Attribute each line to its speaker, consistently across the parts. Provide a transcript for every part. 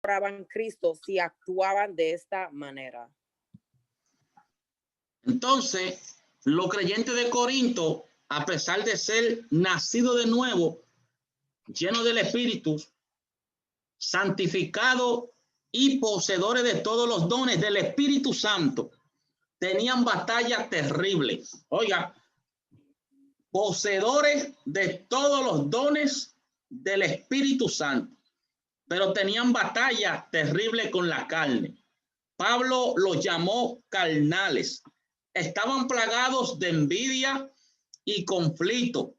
Speaker 1: adoraban a Cristo si actuaban de esta manera.
Speaker 2: Entonces, los creyentes de Corinto, a pesar de ser nacidos de nuevo, llenos del Espíritu, santificados y poseedores de todos los dones del Espíritu Santo, tenían batallas terribles. Oiga, poseedores de todos los dones del Espíritu Santo, pero tenían batallas terribles con la carne. Pablo los llamó carnales. Estaban plagados de envidia y conflicto.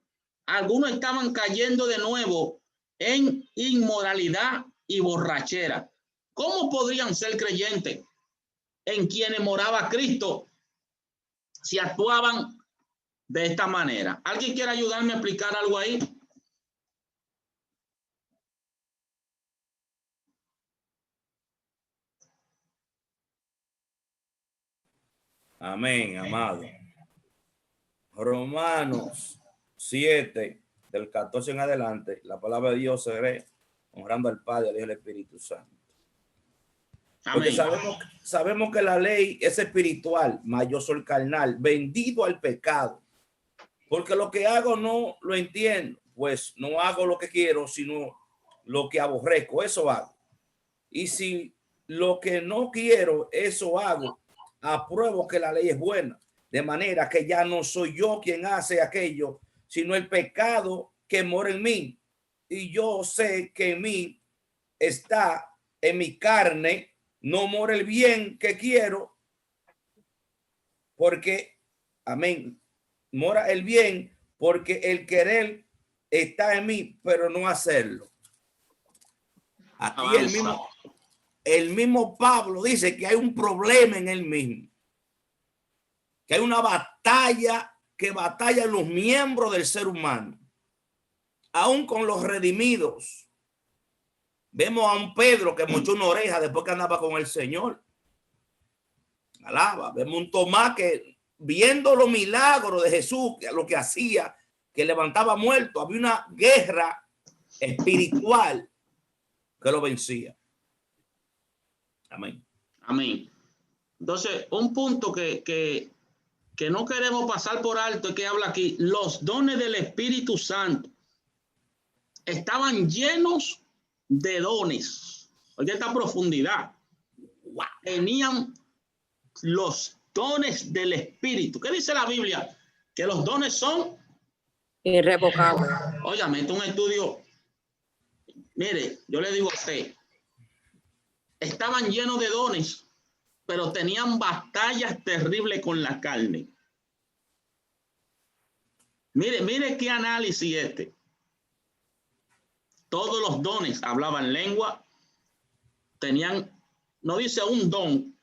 Speaker 2: Algunos estaban cayendo de nuevo en inmoralidad y borrachera. ¿Cómo podrían ser creyentes en quienes moraba Cristo si actuaban de esta manera? ¿Alguien quiere ayudarme a explicar algo ahí?
Speaker 3: Amén, amado. Romanos 7, del 14 en adelante, la palabra de Dios se ve honrando al Padre, al Hijo y al Espíritu Santo. Porque sabemos que la ley es espiritual, mas yo soy carnal, vendido al pecado. Porque lo que hago no lo entiendo, pues no hago lo que quiero, sino lo que aborrezco, eso hago. Y si lo que no quiero, eso hago, apruebo que la ley es buena. De manera que ya no soy yo quien hace aquello, sino el pecado que mora en mí. Y yo sé que en mí está, en mi carne, no mora el bien que quiero, porque, amén, mora el bien, porque el querer está en mí, pero no hacerlo. Aquí el mismo Pablo dice que hay un problema en él mismo, que hay una batalla que batallan los miembros del ser humano, aún con los redimidos. Vemos a un Pedro que mochó una oreja después que andaba con el Señor. Alaba. Vemos un Tomás que, viendo los milagros de Jesús, lo que hacía, que levantaba muertos, había una guerra espiritual que lo vencía. Amén.
Speaker 2: Amén. Entonces, un punto que no queremos pasar por alto es que habla aquí, los dones del Espíritu Santo estaban llenos de dones. Oye, esta profundidad. Tenían los dones del Espíritu. ¿Qué dice la Biblia? Que los dones son
Speaker 1: irrevocables.
Speaker 2: Óigame, esto es un estudio. Mire, yo le digo a usted, estaban llenos de dones, pero tenían batallas terribles con la carne. Mire qué análisis este. Todos los dones hablaban lengua, tenían, no dice un don,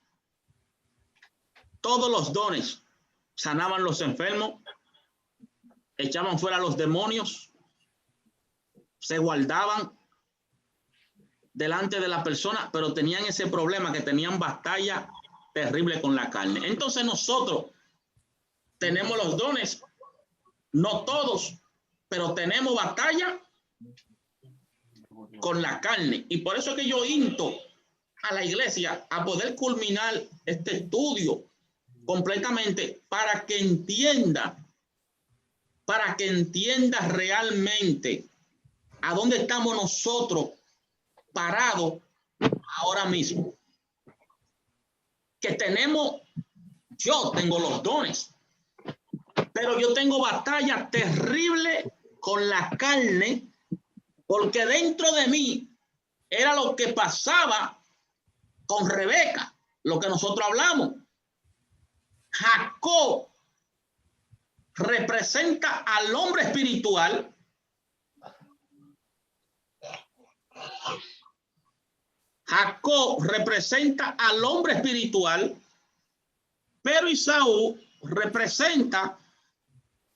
Speaker 2: todos los dones sanaban los enfermos, echaban fuera los demonios, se guardaban delante de la persona, pero tenían ese problema que tenían batalla terrible con la carne. Entonces nosotros tenemos los dones, no todos, pero tenemos batalla con la carne. Y por eso es que yo insto a la iglesia a poder culminar este estudio completamente para que entienda realmente a dónde estamos nosotros parados ahora mismo. Que yo tengo los dones, pero yo tengo batalla terrible con la carne, porque dentro de mí era lo que pasaba con Rebeca, lo que nosotros hablamos. Jacob representa al hombre espiritual. Jacob representa al hombre espiritual, pero Esaú representa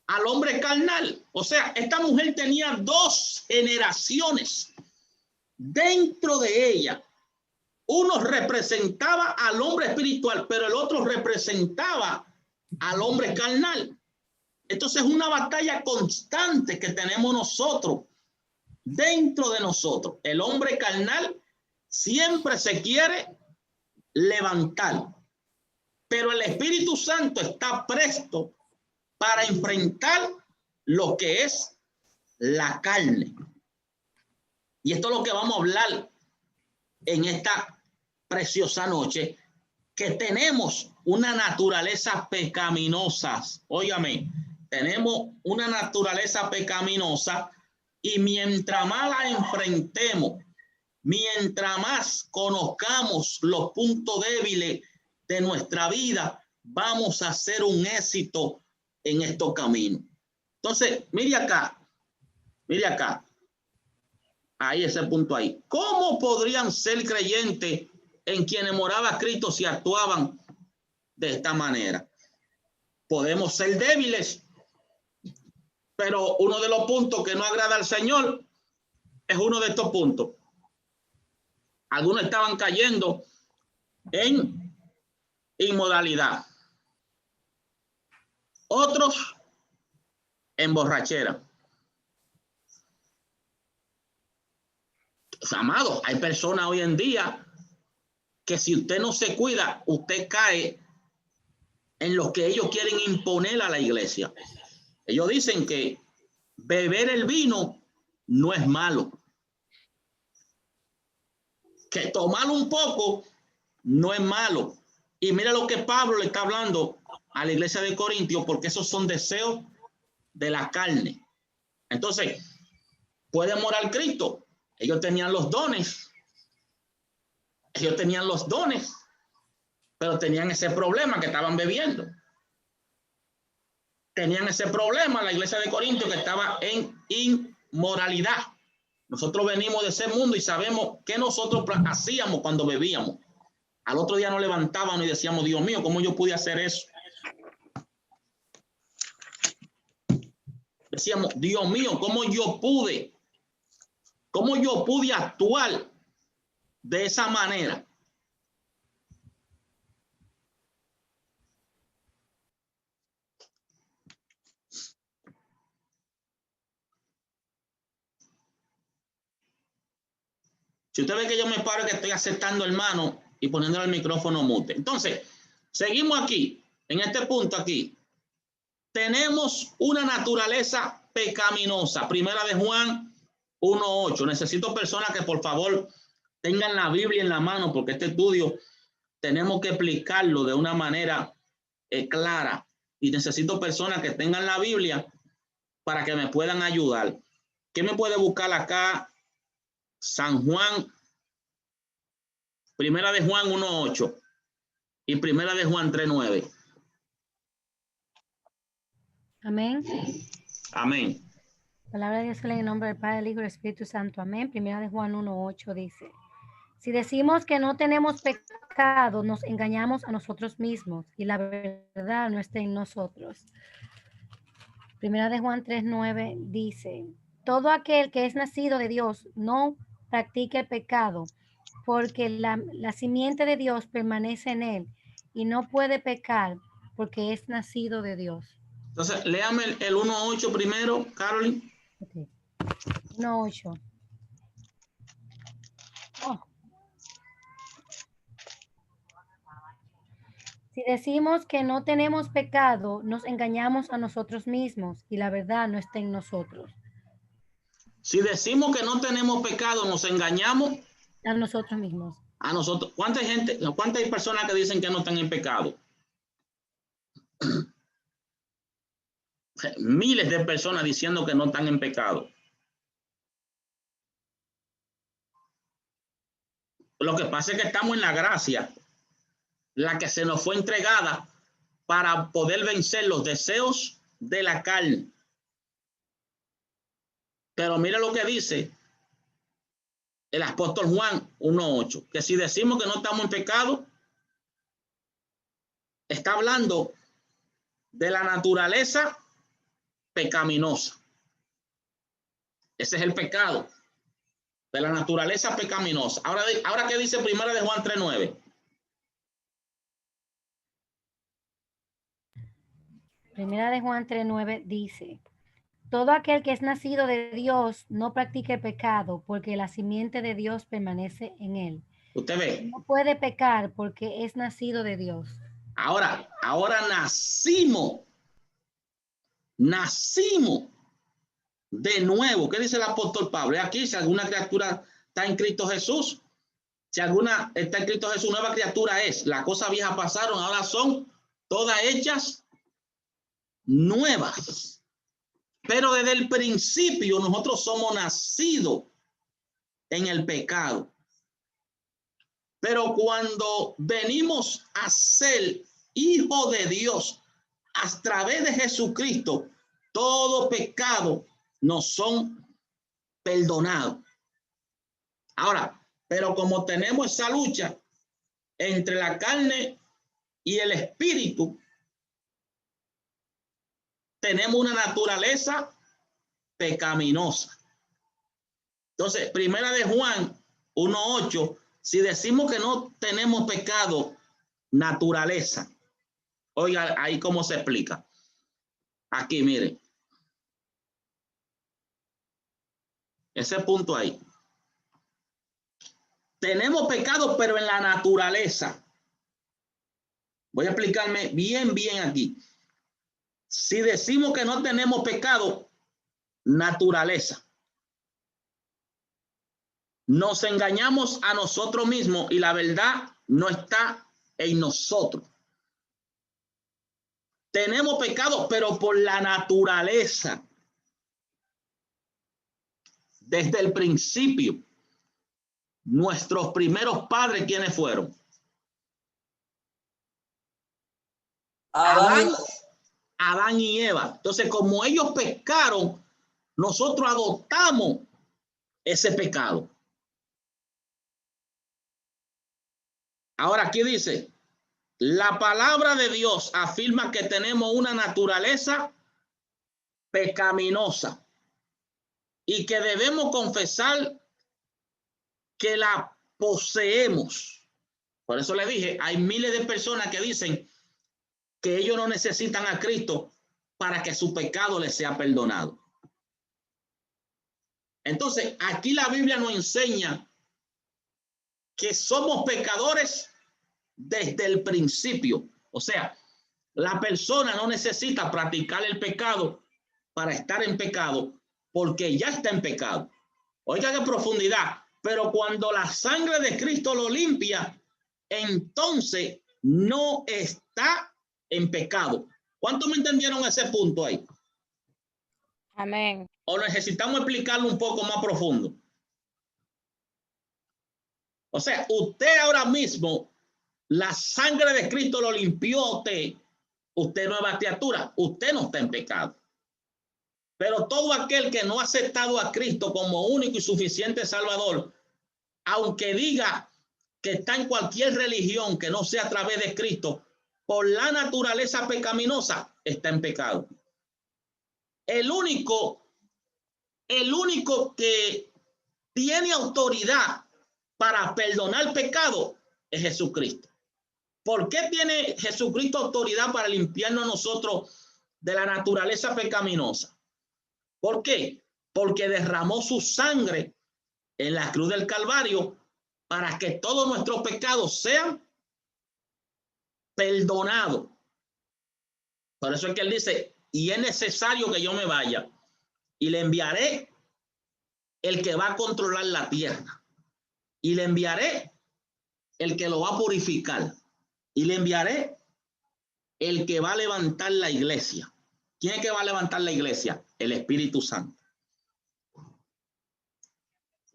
Speaker 2: al hombre carnal. O sea, esta mujer tenía dos generaciones dentro de ella. Uno representaba al hombre espiritual, pero el otro representaba al hombre carnal. Entonces es una batalla constante que tenemos nosotros dentro de nosotros, el hombre carnal siempre se quiere levantar, pero el Espíritu Santo está presto para enfrentar lo que es la carne. Y esto es lo que vamos a hablar en esta preciosa noche, que tenemos una naturaleza pecaminosa. Óigame, tenemos una naturaleza pecaminosa, y mientras más la enfrentemos, mientras más conozcamos los puntos débiles de nuestra vida, vamos a hacer un éxito en estos caminos. Entonces, mire acá, ahí ese punto ahí. ¿Cómo podrían ser creyentes en quienes moraba Cristo si actuaban de esta manera? Podemos ser débiles, pero uno de los puntos que no agrada al Señor es uno de estos puntos. Algunos estaban cayendo en inmoralidad, otros en borrachera. Amados, hay personas hoy en día que si usted no se cuida, usted cae en lo que ellos quieren imponer a la iglesia. Ellos dicen que beber el vino no es malo, que tomar un poco no es malo. Y mira lo que Pablo le está hablando a la iglesia de Corintios, porque esos son deseos de la carne. Entonces, puede morar Cristo. Ellos tenían los dones. Pero tenían ese problema que estaban bebiendo. Tenían ese problema la iglesia de Corintios, que estaba en inmoralidad. Nosotros venimos de ese mundo y sabemos qué nosotros hacíamos cuando bebíamos. Al otro día nos levantábamos y decíamos, Dios mío, ¿cómo yo pude hacer eso? Decíamos, Dios mío, ¿cómo yo pude actuar de esa manera? Si usted ve que yo me paro, que estoy aceptando, hermano, y poniéndole el micrófono mute. Entonces, seguimos aquí, en este punto aquí. Tenemos una naturaleza pecaminosa. Primera de Juan 1:8. Necesito personas que por favor tengan la Biblia en la mano, porque este estudio tenemos que explicarlo de una manera clara. Y necesito personas que tengan la Biblia para que me puedan ayudar. ¿Qué me puede buscar acá? San Juan, Primera de Juan 1:8 y Primera de Juan 3:9.
Speaker 4: Amén.
Speaker 2: Amén.
Speaker 4: Palabra de Dios en el nombre del Padre, del Hijo y del Espíritu Santo. Amén. Primera de Juan 1:8 dice: si decimos que no tenemos pecado, nos engañamos a nosotros mismos y la verdad no está en nosotros. Primera de Juan 3:9 dice: todo aquel que es nacido de Dios no practica el pecado, porque la simiente de Dios permanece en él y no puede pecar porque es nacido de Dios.
Speaker 2: Entonces, léame el 1:8 primero, Carolyn.
Speaker 4: Okay. 1:8. Si decimos que no tenemos pecado, nos engañamos a nosotros mismos y la verdad no está en nosotros.
Speaker 2: Si decimos que no tenemos pecado, nos engañamos
Speaker 4: a nosotros mismos.
Speaker 2: A nosotros. ¿Cuántas personas que dicen que no están en pecado? Miles de personas diciendo que no están en pecado. Lo que pasa es que estamos en la gracia, la que se nos fue entregada para poder vencer los deseos de la carne. Pero mira lo que dice el apóstol Juan 1:8, que si decimos que no estamos en pecado, está hablando de la naturaleza pecaminosa. Ese es el pecado, de la naturaleza pecaminosa. Ahora ¿qué dice Primera de Juan 3:9?
Speaker 4: Primera de Juan 3:9 dice: todo aquel que es nacido de Dios no practica el pecado, porque la simiente de Dios permanece en él.
Speaker 2: Usted ve.
Speaker 4: No puede pecar porque es nacido de Dios.
Speaker 2: Ahora nacimos de nuevo. ¿Qué dice el apóstol Pablo? Aquí, si alguna criatura está en Cristo Jesús, si alguna está en Cristo Jesús, nueva criatura es. Las cosas viejas pasaron, ahora son todas hechas nuevas. Pero desde el principio nosotros somos nacidos en el pecado. Pero cuando venimos a ser hijos de Dios a través de Jesucristo, todo pecado nos son perdonados. Ahora, pero como tenemos esa lucha entre la carne y el espíritu, tenemos una naturaleza pecaminosa. Entonces, primera de Juan 1:8, si decimos que no tenemos pecado, naturaleza. Oiga, ahí cómo se explica. Aquí, mire. Ese punto ahí. Tenemos pecado, pero en la naturaleza. Voy a explicarme bien aquí. Si decimos que no tenemos pecado, naturaleza. Nos engañamos a nosotros mismos y la verdad no está en nosotros. Tenemos pecado, pero por la naturaleza. Desde el principio, nuestros primeros padres, ¿quiénes fueron? Adán y Eva. Entonces, como ellos pecaron, nosotros adoptamos ese pecado. Ahora aquí dice, la palabra de Dios afirma que tenemos una naturaleza pecaminosa y que debemos confesar que la poseemos. Por eso le dije, hay miles de personas que dicen que ellos no necesitan a Cristo para que su pecado les sea perdonado. Entonces, aquí la Biblia nos enseña que somos pecadores desde el principio. O sea, la persona no necesita practicar el pecado para estar en pecado, porque ya está en pecado. Oiga qué profundidad. Pero cuando la sangre de Cristo lo limpia, entonces no está en pecado. ¿Cuántos me entendieron ese punto ahí?
Speaker 1: Amén.
Speaker 2: ¿O necesitamos explicarlo un poco más profundo? O sea, usted ahora mismo, la sangre de Cristo lo limpió a usted. Usted nueva criatura, usted no está en pecado. Pero todo aquel que no ha aceptado a Cristo como único y suficiente Salvador, aunque diga que está en cualquier religión que no sea a través de Cristo, por la naturaleza pecaminosa, está en pecado. El único que tiene autoridad para perdonar pecado es Jesucristo. ¿Por qué tiene Jesucristo autoridad para limpiarnos a nosotros de la naturaleza pecaminosa? ¿Por qué? Porque derramó su sangre en la cruz del Calvario para que todos nuestros pecados sean perdonados. Por eso es que él dice, y es necesario que yo me vaya y le enviaré el que va a controlar la tierra y le enviaré el que lo va a purificar y le enviaré el que va a levantar la iglesia. ¿Quién es que va a levantar la iglesia? El Espíritu Santo.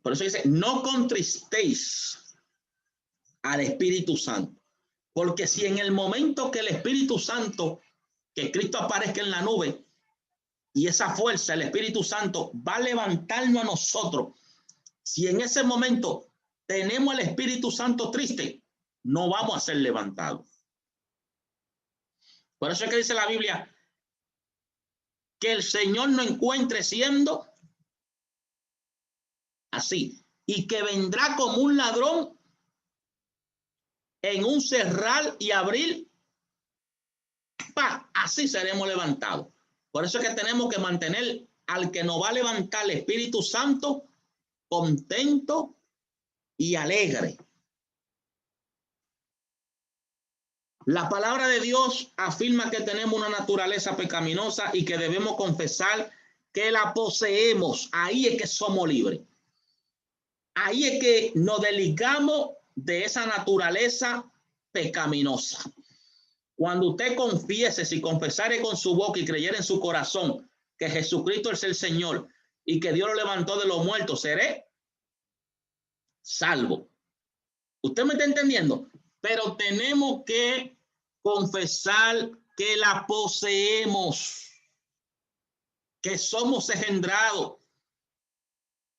Speaker 2: Por eso dice, no contristéis al Espíritu Santo. Porque si en el momento que el Espíritu Santo, que Cristo aparezca en la nube, y esa fuerza, el Espíritu Santo, va a levantarnos a nosotros, si en ese momento tenemos el Espíritu Santo triste, no vamos a ser levantados. Por eso es que dice la Biblia, que el Señor no encuentre siendo así, y que vendrá como un ladrón en un cerrar y abrir, así seremos levantados. Por eso es que tenemos que mantener al que nos va a levantar el Espíritu Santo contento y alegre. La palabra de Dios afirma que tenemos una naturaleza pecaminosa y que debemos confesar que la poseemos. Ahí es que somos libres. Ahí es que nos desligamos de esa naturaleza pecaminosa. Cuando usted confiese, si confesare con su boca y creyere en su corazón que Jesucristo es el Señor y que Dios lo levantó de los muertos, seré salvo. ¿Usted me está entendiendo? Pero tenemos que confesar que la poseemos, que somos engendrados,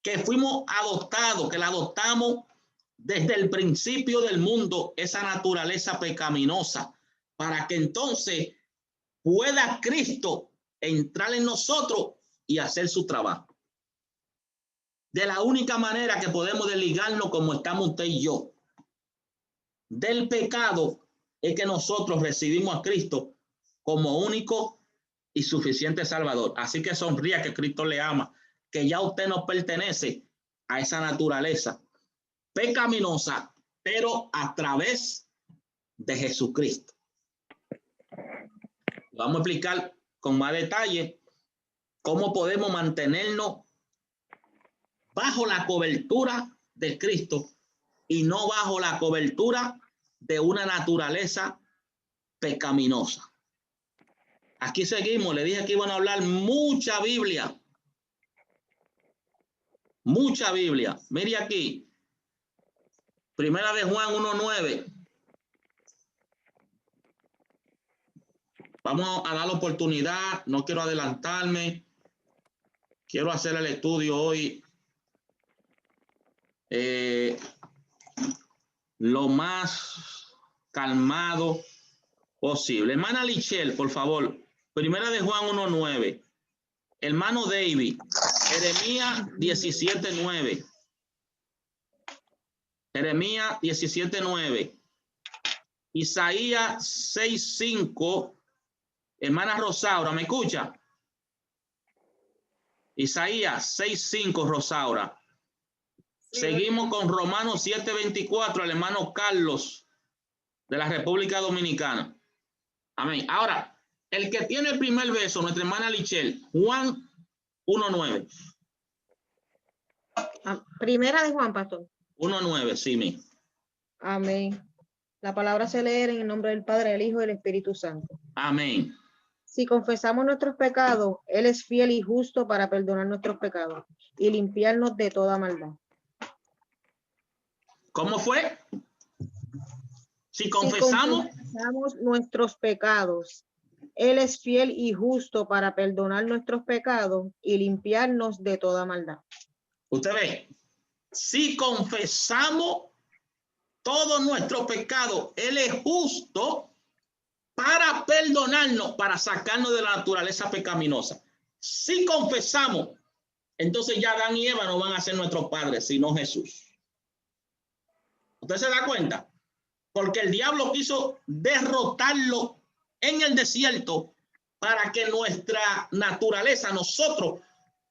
Speaker 2: que fuimos adoptados, que la adoptamos desde el principio del mundo, esa naturaleza pecaminosa, para que entonces pueda Cristo entrar en nosotros y hacer su trabajo. De la única manera que podemos desligarnos como estamos usted y yo del pecado es que nosotros recibimos a Cristo como único y suficiente Salvador. Así que sonría que Cristo le ama, que ya usted no pertenece a esa naturaleza pecaminosa, pero a través de Jesucristo. Vamos a explicar con más detalle cómo podemos mantenernos bajo la cobertura de Cristo y no bajo la cobertura de una naturaleza pecaminosa. Aquí seguimos. Le dije que iban a hablar mucha Biblia. Mucha Biblia. Mire aquí. Primera de Juan 1:9. Vamos a dar la oportunidad. No quiero adelantarme. Quiero hacer el estudio hoy lo más calmado posible. Hermana Lichel, por favor. Primera de Juan 1:9. Hermano David, Jeremías 17:9. Jeremías 17:9. Isaías 6:5. Hermana Rosaura, ¿me escucha? Isaías 6:5, Rosaura. Seguimos con Romanos 7:24, el hermano Carlos de la República Dominicana. Amén. Ahora, el que tiene el primer verso, nuestra hermana Lichel, Juan 1:9.
Speaker 5: Primera de Juan, pastor.
Speaker 2: 1:9, sí, mi.
Speaker 5: Amén. La palabra se lee en el nombre del Padre, del Hijo y del Espíritu Santo.
Speaker 2: Amén.
Speaker 5: Si confesamos nuestros pecados, Él es fiel y justo para perdonar nuestros pecados y limpiarnos de toda maldad.
Speaker 2: ¿Cómo fue? Si confesamos
Speaker 5: nuestros pecados, Él es fiel y justo para perdonar nuestros pecados y limpiarnos de toda maldad.
Speaker 2: Usted ve, si confesamos todo nuestro pecado, Él es justo para perdonarnos, para sacarnos de la naturaleza pecaminosa. Si confesamos, entonces ya Adán y Eva no van a ser nuestros padres, sino Jesús. ¿Usted se da cuenta? Porque el diablo quiso derrotarlo en el desierto para que nuestra naturaleza, nosotros,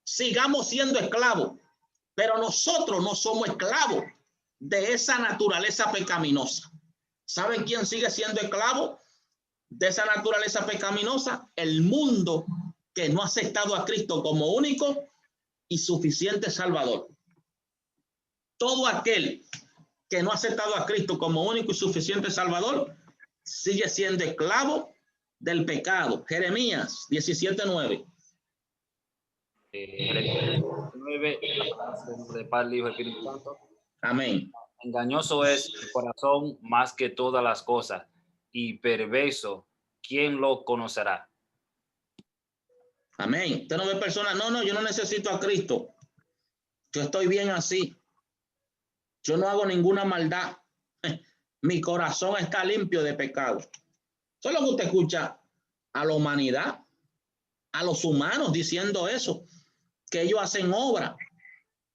Speaker 2: sigamos siendo esclavos. Pero nosotros no somos esclavos de esa naturaleza pecaminosa. ¿Saben quién sigue siendo esclavo de esa naturaleza pecaminosa? El mundo que no ha aceptado a Cristo como único y suficiente Salvador. Todo aquel que no ha aceptado a Cristo como único y suficiente Salvador sigue siendo esclavo del pecado. Jeremías 17:9.
Speaker 6: Jeremías 9, de Padre, Hijo y Espíritu Santo.
Speaker 2: Amén.
Speaker 6: Engañoso es el corazón más que todas las cosas y perverso, ¿quién lo conocerá?
Speaker 2: Amén. Usted no ve personas, no, yo no necesito a Cristo. Yo estoy bien así. Yo no hago ninguna maldad. Mi corazón está limpio de pecado. Eso es lo que usted escucha a la humanidad, a los humanos diciendo eso, que ellos hacen obra,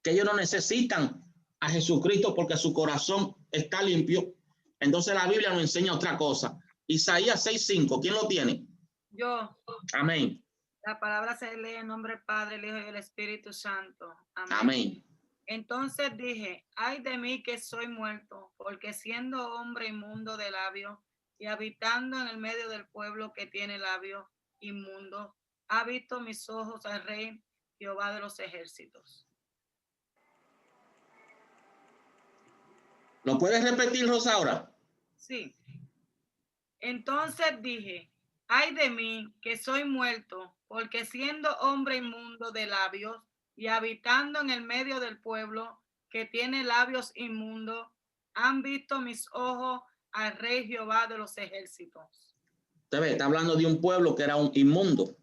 Speaker 2: que ellos no necesitan a Jesucristo porque su corazón está limpio. Entonces la Biblia nos enseña otra cosa. Isaías 6:5, ¿quién lo tiene?
Speaker 5: Yo.
Speaker 2: Amén.
Speaker 7: La palabra se lee en nombre del Padre, el Hijo y el Espíritu Santo. Amén.
Speaker 2: Amén.
Speaker 7: Entonces dije, ay de mí que soy muerto, porque siendo hombre inmundo de labios y habitando en el medio del pueblo que tiene labios inmundos, ha visto mis ojos al Rey Jehová de los ejércitos.
Speaker 2: ¿Lo puedes repetir, Rosaura?
Speaker 7: Sí. Entonces dije, ay de mí que soy muerto, porque siendo hombre inmundo de labios y habitando en el medio del pueblo que tiene labios inmundos, han visto mis ojos al Rey Jehová de los ejércitos.
Speaker 2: Usted ve, está hablando de un pueblo que era un inmundo.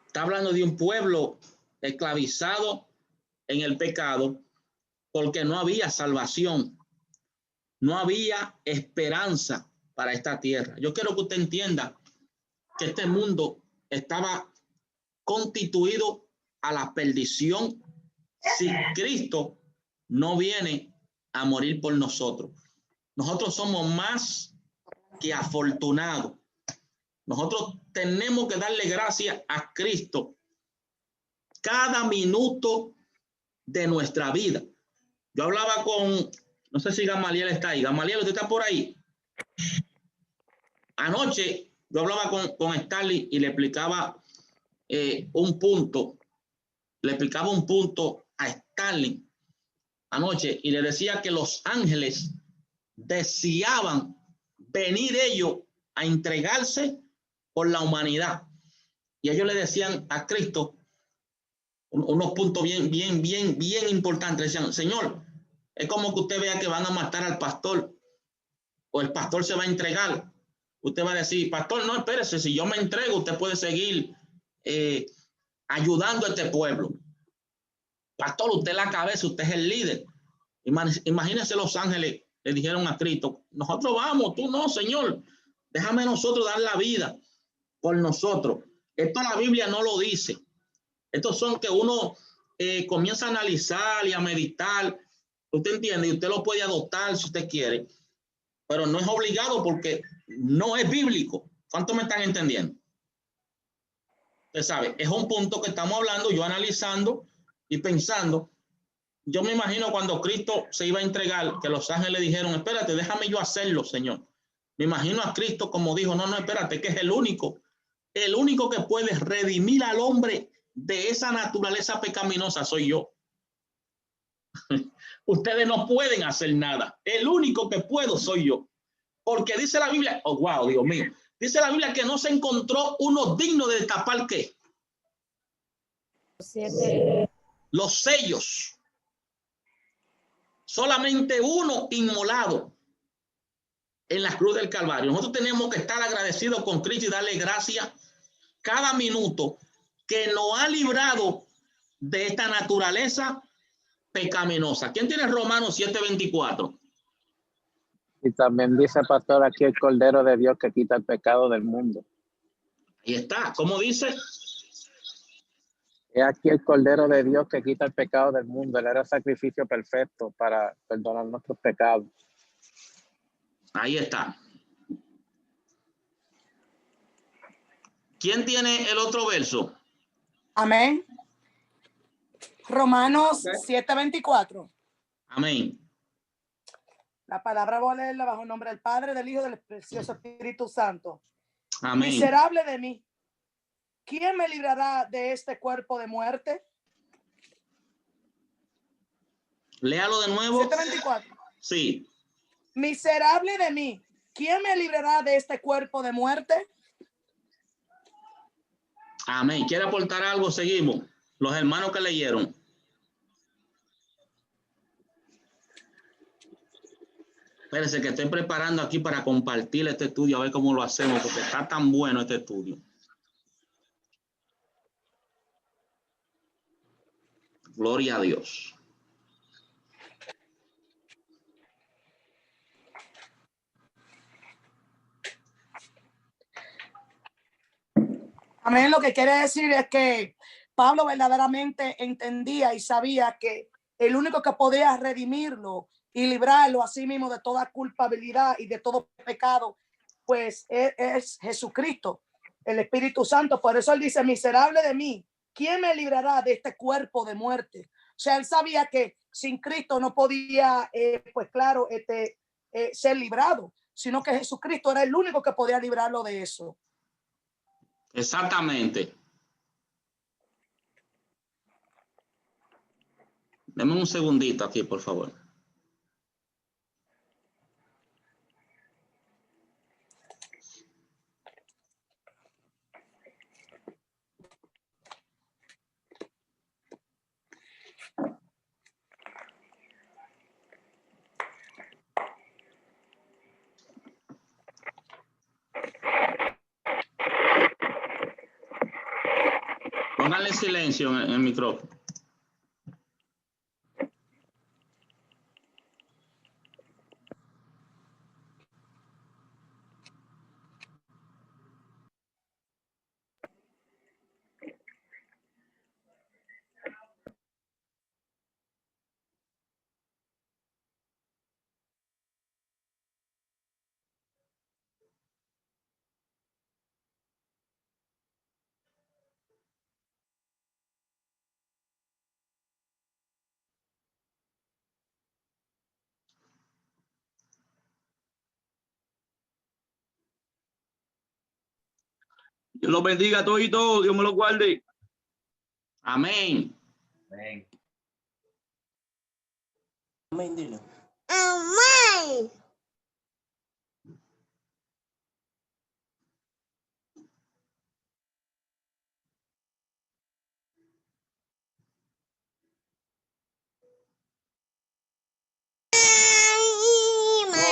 Speaker 2: Está hablando de un pueblo esclavizado en el pecado porque no había salvación, no había esperanza para esta tierra. Yo quiero que usted entienda que este mundo estaba constituido a la perdición si Cristo no viene a morir por nosotros. Nosotros somos más que afortunados. Nosotros tenemos que darle gracias a Cristo cada minuto de nuestra vida. Yo hablaba con, no sé si Gamaliel está ahí. Gamaliel, ¿usted está por ahí? Anoche yo hablaba con Stanley y le explicaba un punto. Le explicaba un punto a Stanley anoche y le decía que los ángeles deseaban venir ellos a entregarse por la humanidad. Y ellos le decían a Cristo unos puntos bien importantes. Decían, Señor, es como que usted vea que van a matar al pastor o el pastor se va a entregar. Usted va a decir, pastor, no, espérese, si yo me entrego, usted puede seguir ayudando a este pueblo. Pastor, usted es la cabeza, usted es el líder. Imagínense los ángeles le dijeron a Cristo, nosotros vamos, tú no, Señor, déjame nosotros dar la vida por nosotros. Esto la Biblia no lo dice. Estos son que uno comienza a analizar y a meditar. Usted entiende, y usted lo puede adoptar si usted quiere, pero no es obligado porque no es bíblico. ¿Cuánto me están entendiendo? Usted sabe, es un punto que estamos hablando, yo analizando y pensando. Yo me imagino cuando Cristo se iba a entregar, que los ángeles dijeron, espérate, déjame yo hacerlo, Señor. Me imagino a Cristo como dijo, no, espérate, que es el único que puede redimir al hombre de esa naturaleza pecaminosa soy yo. Ustedes no pueden hacer nada. El único que puedo soy yo. Porque dice la Biblia, oh, wow, Dios mío, dice la Biblia que no se encontró uno digno de destapar ¿qué? Los sellos. Solamente uno inmolado en la cruz del Calvario. Nosotros tenemos que estar agradecidos con Cristo y darle gracias cada minuto que nos ha librado de esta naturaleza pecaminosa. ¿Quién tiene Romanos 7:24?
Speaker 8: Y también dice, pastor, aquí el Cordero de Dios que quita el pecado del mundo.
Speaker 2: Ahí está. ¿Cómo dice?
Speaker 8: Es aquí el Cordero de Dios que quita el pecado del mundo. Él era el sacrificio perfecto para perdonar nuestros pecados.
Speaker 2: Ahí está. ¿Quién tiene el otro verso?
Speaker 9: Amén. Romanos 7:24.
Speaker 2: Amén.
Speaker 9: La palabra voy a leerla bajo el nombre del Padre, del Hijo y del precioso Espíritu Santo.
Speaker 2: Amén.
Speaker 9: Miserable de mí, ¿quién me librará de este cuerpo de muerte?
Speaker 2: Léalo de nuevo.
Speaker 9: 7:24.
Speaker 2: Sí.
Speaker 9: Miserable de mí, ¿quién me librará de este cuerpo de muerte?
Speaker 2: Amén. ¿Quiere aportar algo? Seguimos. Los hermanos que leyeron. Espérense que estoy preparando aquí para compartir este estudio, a ver cómo lo hacemos, porque está tan bueno este estudio. Gloria a Dios.
Speaker 9: Amén. Lo que quiere decir es que Pablo verdaderamente entendía y sabía que el único que podía redimirlo y librarlo a sí mismo de toda culpabilidad y de todo pecado pues es Jesucristo, el Espíritu Santo. Por eso él dice, miserable de mí, ¿quién me librará de este cuerpo de muerte? O sea, él sabía que sin Cristo no podía, pues claro, ser librado, sino que Jesucristo era el único que podía librarlo de eso.
Speaker 2: Exactamente. Deme un segundito aquí, por favor. Póngale silencio en el micrófono.
Speaker 10: Dios los bendiga a todos y todos. Dios me los guarde.
Speaker 2: Amén.
Speaker 6: Amén.
Speaker 11: Amén, dile.
Speaker 12: Amén.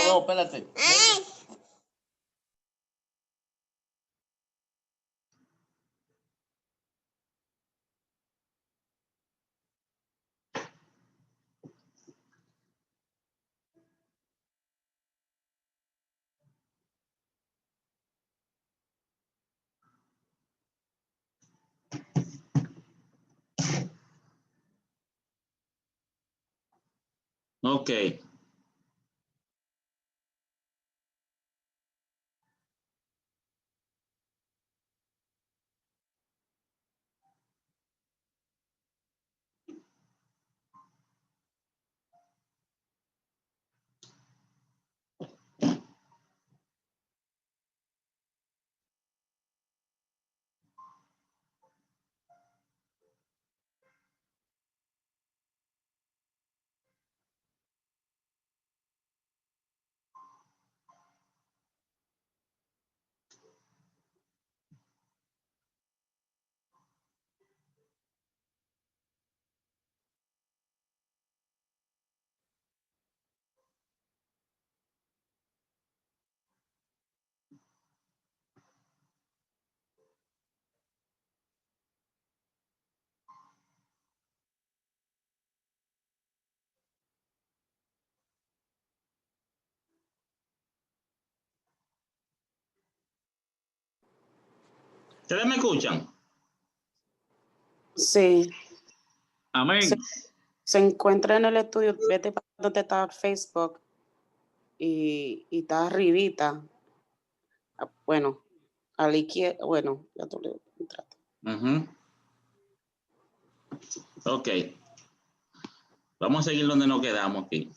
Speaker 11: No, espérate.
Speaker 2: Ok. ¿Ustedes me escuchan?
Speaker 13: Sí.
Speaker 10: Amén.
Speaker 13: Se encuentra en el estudio, vete para donde está Facebook y está arribita. Bueno, a la izquierda, bueno, ya tú le entraste.
Speaker 2: Ok. Vamos a seguir donde nos quedamos aquí.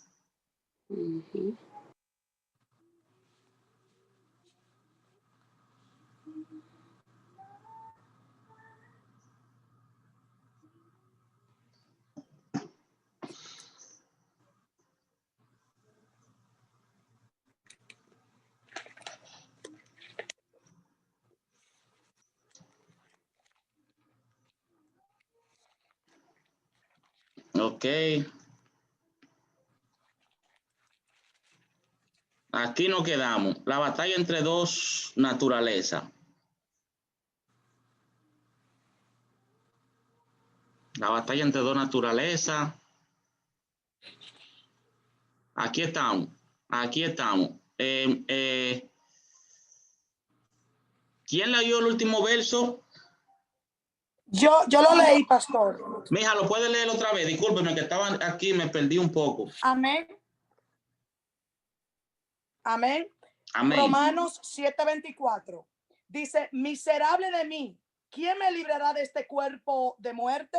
Speaker 2: Ok. Aquí nos quedamos. La batalla entre dos naturalezas. La batalla entre dos naturalezas. Aquí estamos. Aquí estamos. ¿Quién leyó el último verso?
Speaker 9: Yo lo leí, pastor.
Speaker 2: Mija, ¿lo puede leer otra vez? Discúlpeme que estaba aquí, me perdí un poco.
Speaker 9: Amén. Amén.
Speaker 2: Amén.
Speaker 9: Romanos 7:24. Dice, miserable de mí, ¿quién me librará de este cuerpo de muerte?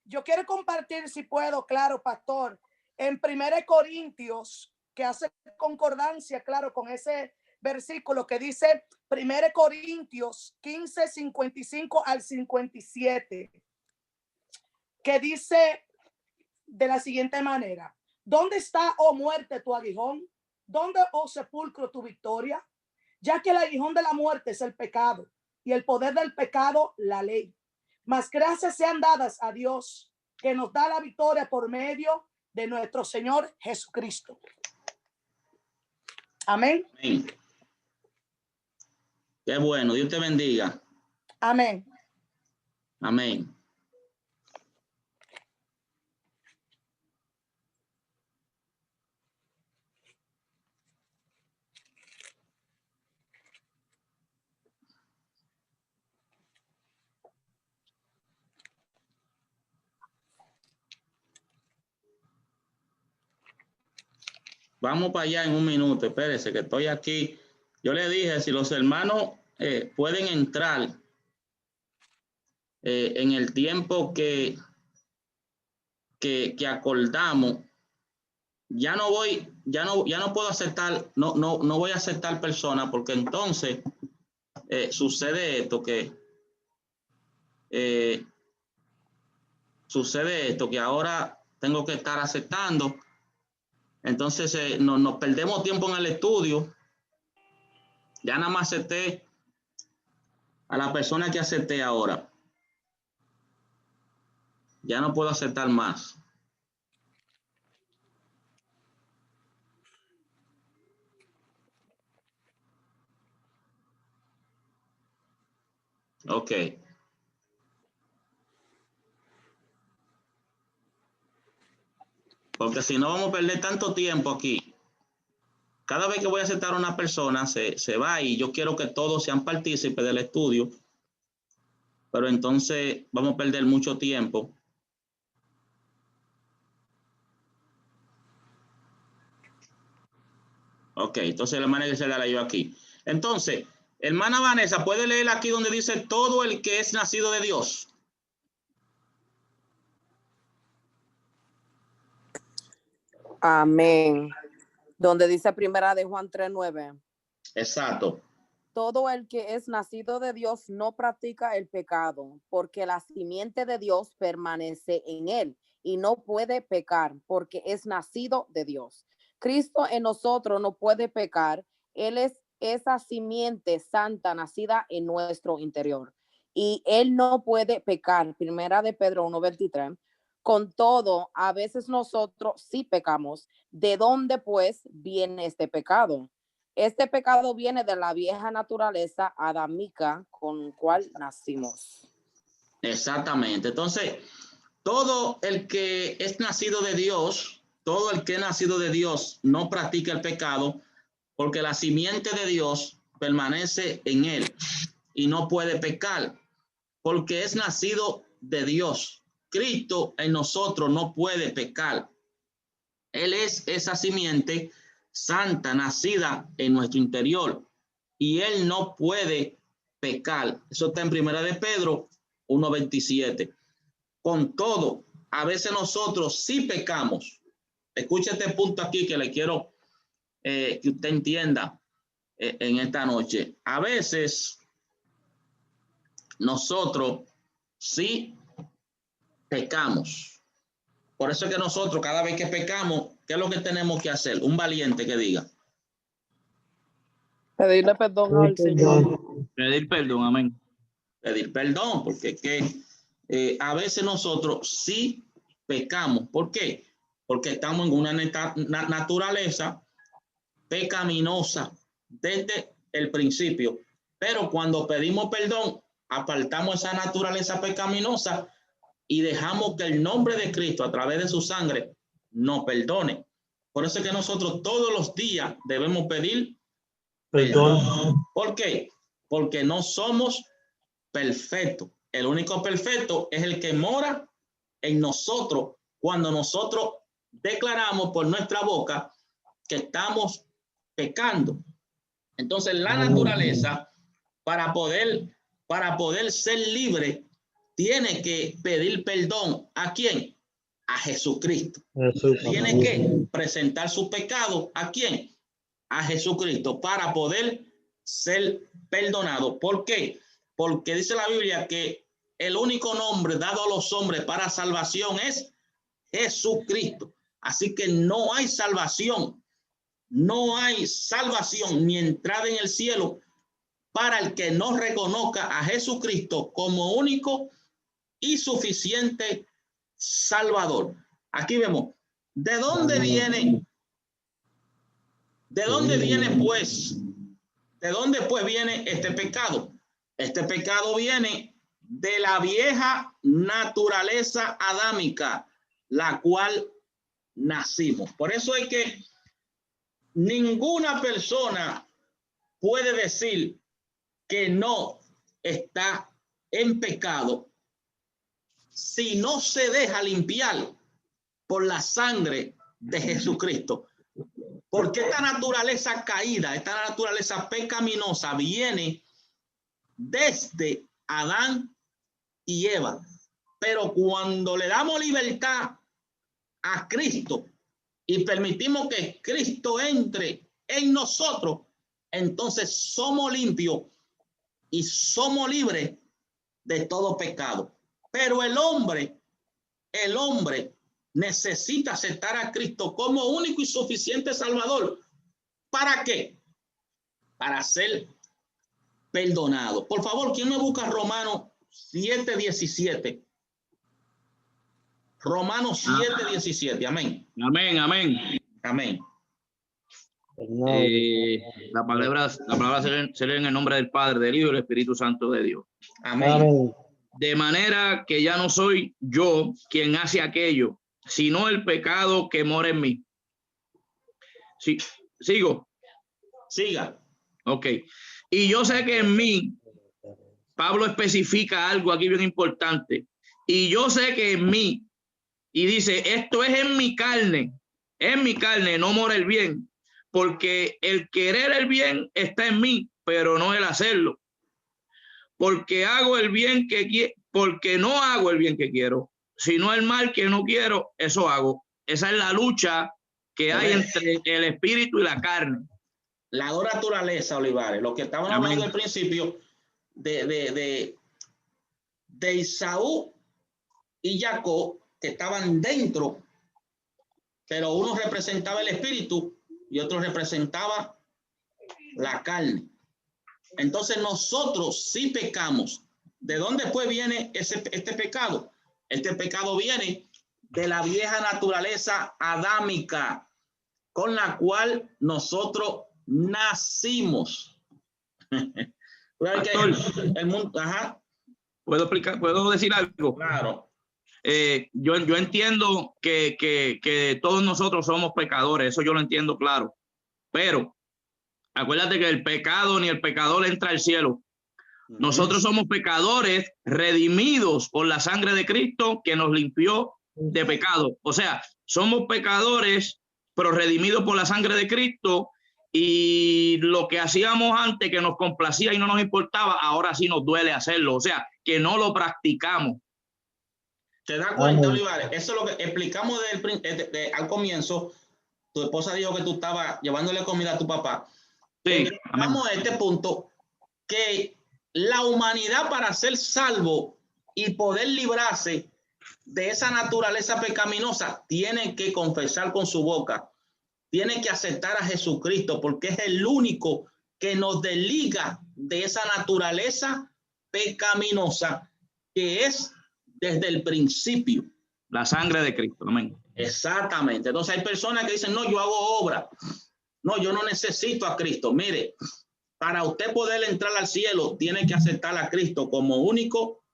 Speaker 9: Yo quiero compartir, si puedo, claro, pastor, en 1 Corintios, que hace concordancia, claro, con ese versículo que dice 1 Corintios 15, 55 al 57, que dice de la siguiente manera: ¿dónde está, oh muerte, tu aguijón? ¿Dónde, oh sepulcro, tu victoria? Ya que el aguijón de la muerte es el pecado, y el poder del pecado, la ley. Mas gracias sean dadas a Dios, que nos da la victoria por medio de nuestro Señor Jesucristo. Amén.
Speaker 2: Amén. Qué bueno, Dios te bendiga.
Speaker 9: Amén.
Speaker 2: Amén. Vamos para allá en un minuto, espérese que estoy aquí. Yo le dije, si los hermanos pueden entrar en el tiempo que acordamos, ya no puedo aceptar, no voy a aceptar personas, porque entonces sucede esto que ahora tengo que estar aceptando. Entonces nos perdemos tiempo en el estudio. Ya nada más acepté a la persona que acepté ahora. Ya no puedo aceptar más. Ok. Porque si no vamos a perder tanto tiempo aquí. Cada vez que voy a aceptar a una persona se va, y yo quiero que todos sean partícipes del estudio. Pero entonces vamos a perder mucho tiempo. Ok, entonces la hermana que se la yo aquí. Entonces, hermana Vanessa, ¿puede leer aquí donde dice todo el que es nacido de Dios?
Speaker 14: Amén. Donde dice primera de Juan 3:9.
Speaker 2: Exacto.
Speaker 14: Todo el que es nacido de Dios no practica el pecado, porque la simiente de Dios permanece en él y no puede pecar, porque es nacido de Dios. Cristo en nosotros no puede pecar. Él es esa simiente santa nacida en nuestro interior, y él no puede pecar. Primera de Pedro 1:23. Con todo, a veces nosotros sí pecamos. ¿De dónde pues viene este pecado? Este pecado viene de la vieja naturaleza adámica con cual nacimos.
Speaker 2: Exactamente. Entonces, todo el que es nacido de Dios, todo el que es nacido de Dios no practica el pecado, porque la simiente de Dios permanece en él y no puede pecar, porque es nacido de Dios. Cristo en nosotros no puede pecar. Él es esa simiente santa nacida en nuestro interior, y él no puede pecar. Eso está en primera de Pedro 1:27. Con todo, a veces nosotros sí pecamos. Escuche este punto aquí que le quiero que usted entienda en esta noche. A veces nosotros sí pecamos. Por eso es que nosotros, cada vez que pecamos, ¿qué es lo que tenemos que hacer? Un valiente que diga:
Speaker 14: pedirle perdón al Señor.
Speaker 10: Pedir perdón, amén.
Speaker 2: Pedir perdón, porque es que a veces nosotros sí pecamos. ¿Por qué? Porque estamos en una naturaleza pecaminosa desde el principio. Pero cuando pedimos perdón, apartamos esa naturaleza pecaminosa y dejamos que el nombre de Cristo, a través de su sangre, nos perdone. Por eso es que nosotros todos los días debemos pedir perdón. ¿Por qué? Porque no somos perfectos. El único perfecto es el que mora en nosotros cuando nosotros declaramos por nuestra boca que estamos pecando. Entonces la naturaleza, para poder ser libre, tiene que pedir perdón. ¿A quién? A Jesucristo. Tiene que presentar su pecado. ¿A quién? A Jesucristo, para poder ser perdonado. ¿Por qué? Porque dice la Biblia que el único nombre dado a los hombres para salvación es Jesucristo. Así que no hay salvación. No hay salvación ni entrada en el cielo para el que no reconozca a Jesucristo como único y suficiente Salvador. Aquí vemos, ¿de dónde viene? ¿De dónde viene pues? ¿De dónde pues viene este pecado? Este pecado viene de la vieja naturaleza adámica, la cual nacimos. Por eso es que ninguna persona puede decir que no está en pecado si no se deja limpiar por la sangre de Jesucristo. Porque esta naturaleza caída, esta naturaleza pecaminosa viene desde Adán y Eva. Pero cuando le damos libertad a Cristo y permitimos que Cristo entre en nosotros, entonces somos limpios y somos libres de todo pecado. Pero el hombre necesita aceptar a Cristo como único y suficiente Salvador. ¿Para qué? Para ser perdonado. Por favor, ¿quién me busca Romanos 7:17? Romanos 7:17. Amén.
Speaker 10: Amén, amén.
Speaker 2: Amén.
Speaker 10: La palabra se lee en el nombre del Padre, del Hijo y del Espíritu Santo de Dios.
Speaker 2: Amén.
Speaker 10: De manera que ya no soy yo quien hace aquello, sino el pecado que mora en mí. Sí, ¿sigo?
Speaker 2: Siga.
Speaker 10: Ok. Y yo sé que en mí, Pablo especifica algo aquí bien importante. Y yo sé que en mí, y dice, esto es en mi carne no mora el bien, porque el querer el bien está en mí, pero no el hacerlo. Porque hago el bien que quiero, porque no hago el bien que quiero, sino el mal que no quiero, eso hago. Esa es la lucha que hay entre el espíritu y la carne.
Speaker 2: La dos naturaleza, Olivares, lo que estaban hablando al principio de Esaú y Jacob, que estaban dentro, pero uno representaba el espíritu y otro representaba la carne. Entonces nosotros sí pecamos. ¿De dónde pues viene este pecado? Este pecado viene de la vieja naturaleza adámica con la cual nosotros nacimos. El mundo, ajá.
Speaker 10: ¿Puedo explicar? ¿Puedo decir algo?
Speaker 2: Claro.
Speaker 10: Yo entiendo que todos nosotros somos pecadores, eso yo lo entiendo claro. Pero acuérdate que el pecado ni el pecador entra al cielo. Nosotros somos pecadores redimidos por la sangre de Cristo que nos limpió de pecado. O sea, somos pecadores, pero redimidos por la sangre de Cristo, y lo que hacíamos antes que nos complacía y no nos importaba, ahora sí nos duele hacerlo. O sea, que no lo practicamos.
Speaker 2: ¿Te das cuenta, Olivares? Eso es lo que explicamos al comienzo. Tu esposa dijo que tú estabas llevándole comida a tu papá.
Speaker 10: Sí.
Speaker 2: Vamos a este punto, que la humanidad, para ser salvo y poder librarse de esa naturaleza pecaminosa, tiene que confesar con su boca, tiene que aceptar a Jesucristo, porque es el único que nos desliga de esa naturaleza pecaminosa que es desde el principio.
Speaker 10: La sangre de Cristo. Amén.
Speaker 2: Exactamente. Entonces hay personas que dicen, no, yo hago obra. No, yo no necesito a Cristo. Mire, para usted poder entrar al cielo, tiene que aceptar a Cristo como único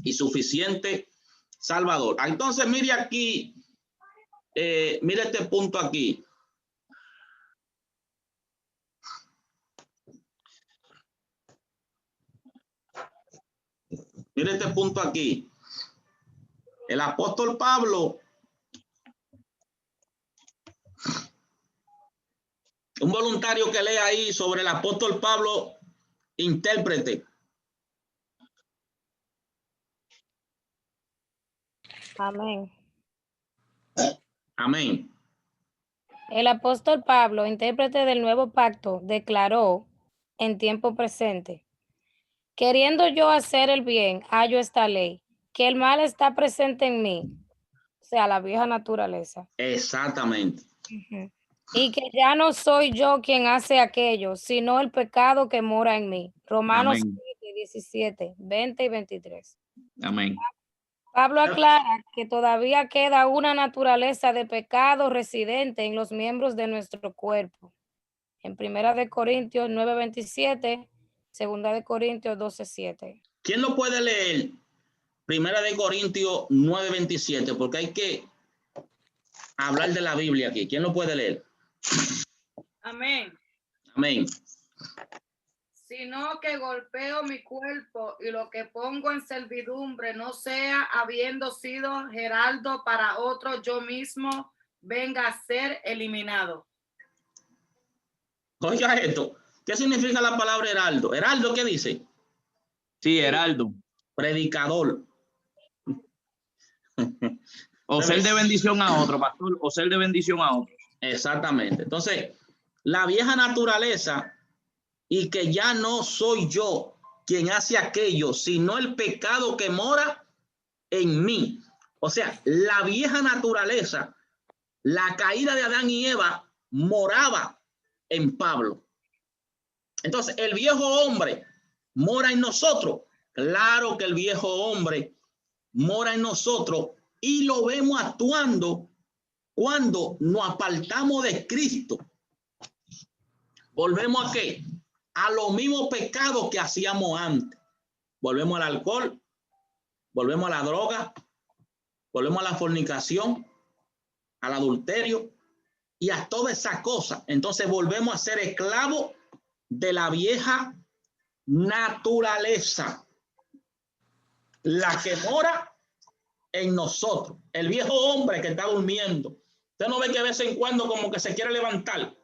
Speaker 2: y suficiente Salvador. Entonces, mire aquí, mire este punto aquí. Mire este punto aquí. El apóstol Pablo Un voluntario que lea ahí sobre el apóstol Pablo, intérprete.
Speaker 15: Amén.
Speaker 2: Amén.
Speaker 15: El apóstol Pablo, intérprete del nuevo pacto, declaró en tiempo presente: queriendo yo hacer el bien, hallo esta ley, que el mal está presente en mí, o sea, la vieja naturaleza.
Speaker 2: Exactamente.
Speaker 15: Y que ya no soy yo quien hace aquello, sino el pecado que mora en mí. Romanos 7, 17, 20 y 23.
Speaker 10: Amén.
Speaker 15: Pablo aclara que todavía queda una naturaleza de pecado residente en los miembros de nuestro cuerpo. En 1 Corintios 9, 27, 2 Corintios 12, 7.
Speaker 2: ¿Quién lo puede leer? 1 Corintios 9, 27, porque hay que hablar de la Biblia aquí. ¿Quién lo puede leer?
Speaker 7: Amén.
Speaker 2: Amén.
Speaker 7: Sino que golpeo mi cuerpo y lo que pongo en servidumbre no sea, habiendo sido heraldo para otro, yo mismo venga a ser eliminado.
Speaker 2: Oiga esto. ¿Qué significa la palabra heraldo? ¿Heraldo qué dice?
Speaker 10: Sí, heraldo.
Speaker 2: Predicador.
Speaker 10: O ser de bendición a otro, pastor, o ser de bendición a otro.
Speaker 2: Exactamente. Entonces, la vieja naturaleza, y que ya no soy yo quien hace aquello, sino el pecado que mora en mí. O sea, la vieja naturaleza, la caída de Adán y Eva, moraba en Pablo. Entonces, el viejo hombre mora en nosotros. Claro que el viejo hombre mora en nosotros y lo vemos actuando cuando nos apartamos de Cristo. ¿Volvemos a qué? A los mismos pecados que hacíamos antes. Volvemos al alcohol, volvemos a la droga, volvemos a la fornicación, al adulterio y a todas esas cosas. Entonces volvemos a ser esclavos de la vieja naturaleza, la que mora en nosotros. El viejo hombre que está durmiendo. Usted no ve que de vez en cuando como que se quiere levantar.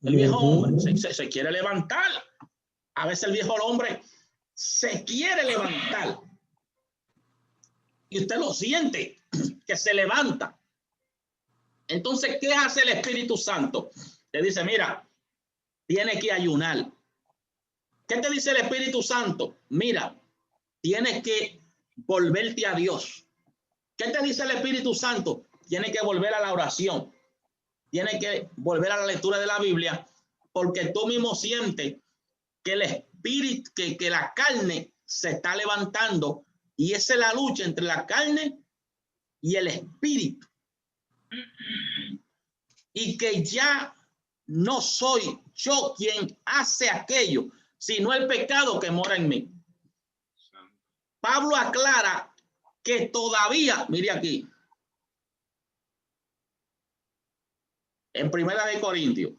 Speaker 2: El viejo hombre se quiere levantar. A veces el viejo hombre se quiere levantar. Y usted lo siente, que se levanta. Entonces, ¿qué hace el Espíritu Santo? Te dice, mira, tienes que ayunar. ¿Qué te dice el Espíritu Santo? Mira, tienes que volverte a Dios. ¿Qué te dice el Espíritu Santo? Tienes que volver a la oración. Tienes que volver a la lectura de la Biblia, porque tú mismo sientes que el espíritu, que la carne se está levantando, y esa es la lucha entre la carne y el espíritu. Y que ya no soy yo quien hace aquello, sino el pecado que mora en mí. Pablo aclara que todavía, mire aquí, en 1 Corintios,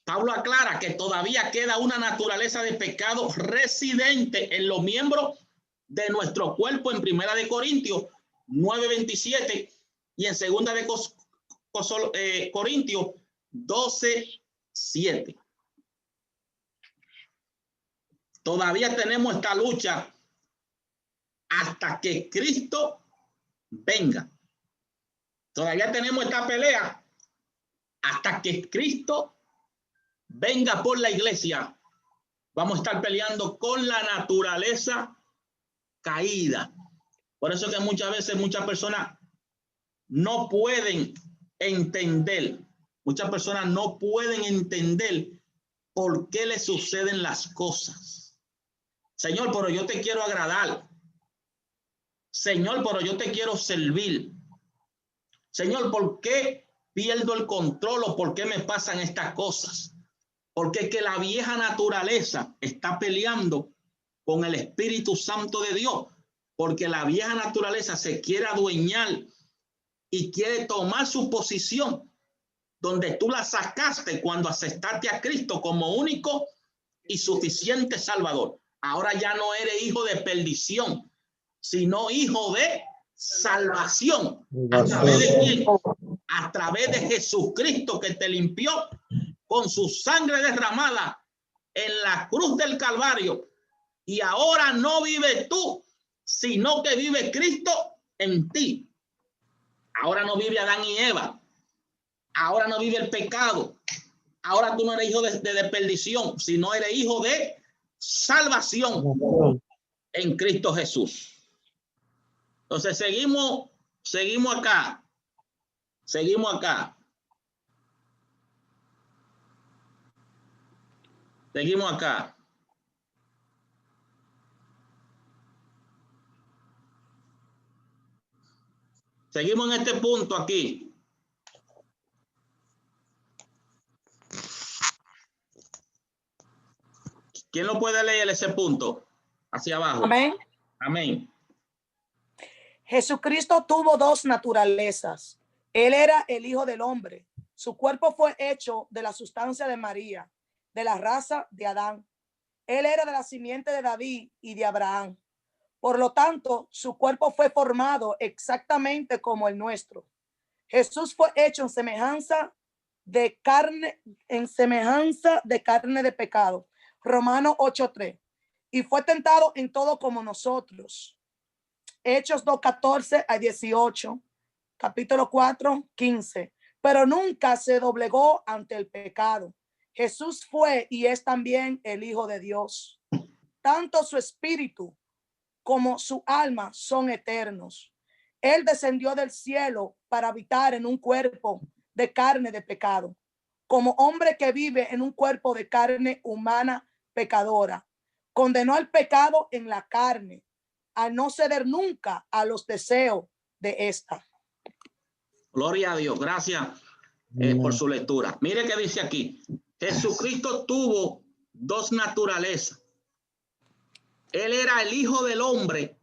Speaker 2: Pablo aclara que todavía queda una naturaleza de pecado residente en los miembros de nuestro cuerpo en 1 Corintios 9:27 y en 2 Corintios 12:7. Todavía tenemos esta lucha hasta que Cristo venga. Todavía tenemos esta pelea hasta que Cristo venga por la iglesia. Vamos a estar peleando con la naturaleza caída. Por eso que muchas veces muchas personas no pueden entender. Muchas personas no pueden entender por qué le suceden las cosas. Señor, pero yo te quiero agradar. Señor, pero yo te quiero servir. Señor, ¿por qué pierdo el control o por qué me pasan estas cosas? Porque es que la vieja naturaleza está peleando con el Espíritu Santo de Dios, porque la vieja naturaleza se quiere adueñar y quiere tomar su posición donde tú la sacaste cuando aceptaste a Cristo como único y suficiente Salvador. Ahora ya no eres hijo de perdición, sino hijo de salvación. ¿A través de quién? A través de Jesucristo, que te limpió con su sangre derramada en la cruz del Calvario. Y ahora no vives tú, sino que vive Cristo en ti. Ahora no vive Adán y Eva. Ahora no vive el pecado. Ahora tú no eres hijo de perdición, sino eres hijo de salvación en Cristo Jesús. Entonces seguimos acá. Seguimos acá. Seguimos acá. Seguimos en este punto aquí. ¿Quién lo puede leer ese punto? Hacia abajo.
Speaker 9: Amén.
Speaker 2: Amén.
Speaker 9: Jesucristo tuvo dos naturalezas. Él era el Hijo del Hombre. Su cuerpo fue hecho de la sustancia de María, de la raza de Adán. Él era de la simiente de David y de Abraham. Por lo tanto, su cuerpo fue formado exactamente como el nuestro. Jesús fue hecho en semejanza de carne de pecado. Romanos 8:3. Y fue tentado en todo como nosotros. Hechos 2:14-18. Capítulo 4:15. Pero nunca se doblegó ante el pecado. Jesús fue y es también el Hijo de Dios. Tanto su espíritu como su alma son eternos. Él descendió del cielo para habitar en un cuerpo de carne de pecado, como hombre que vive en un cuerpo de carne humana pecadora. Condenó al pecado en la carne, al no ceder nunca a los deseos de esta.
Speaker 2: Gloria a Dios. Gracias por su lectura. Mire qué dice aquí. Jesucristo tuvo dos naturalezas. Él era el Hijo del Hombre.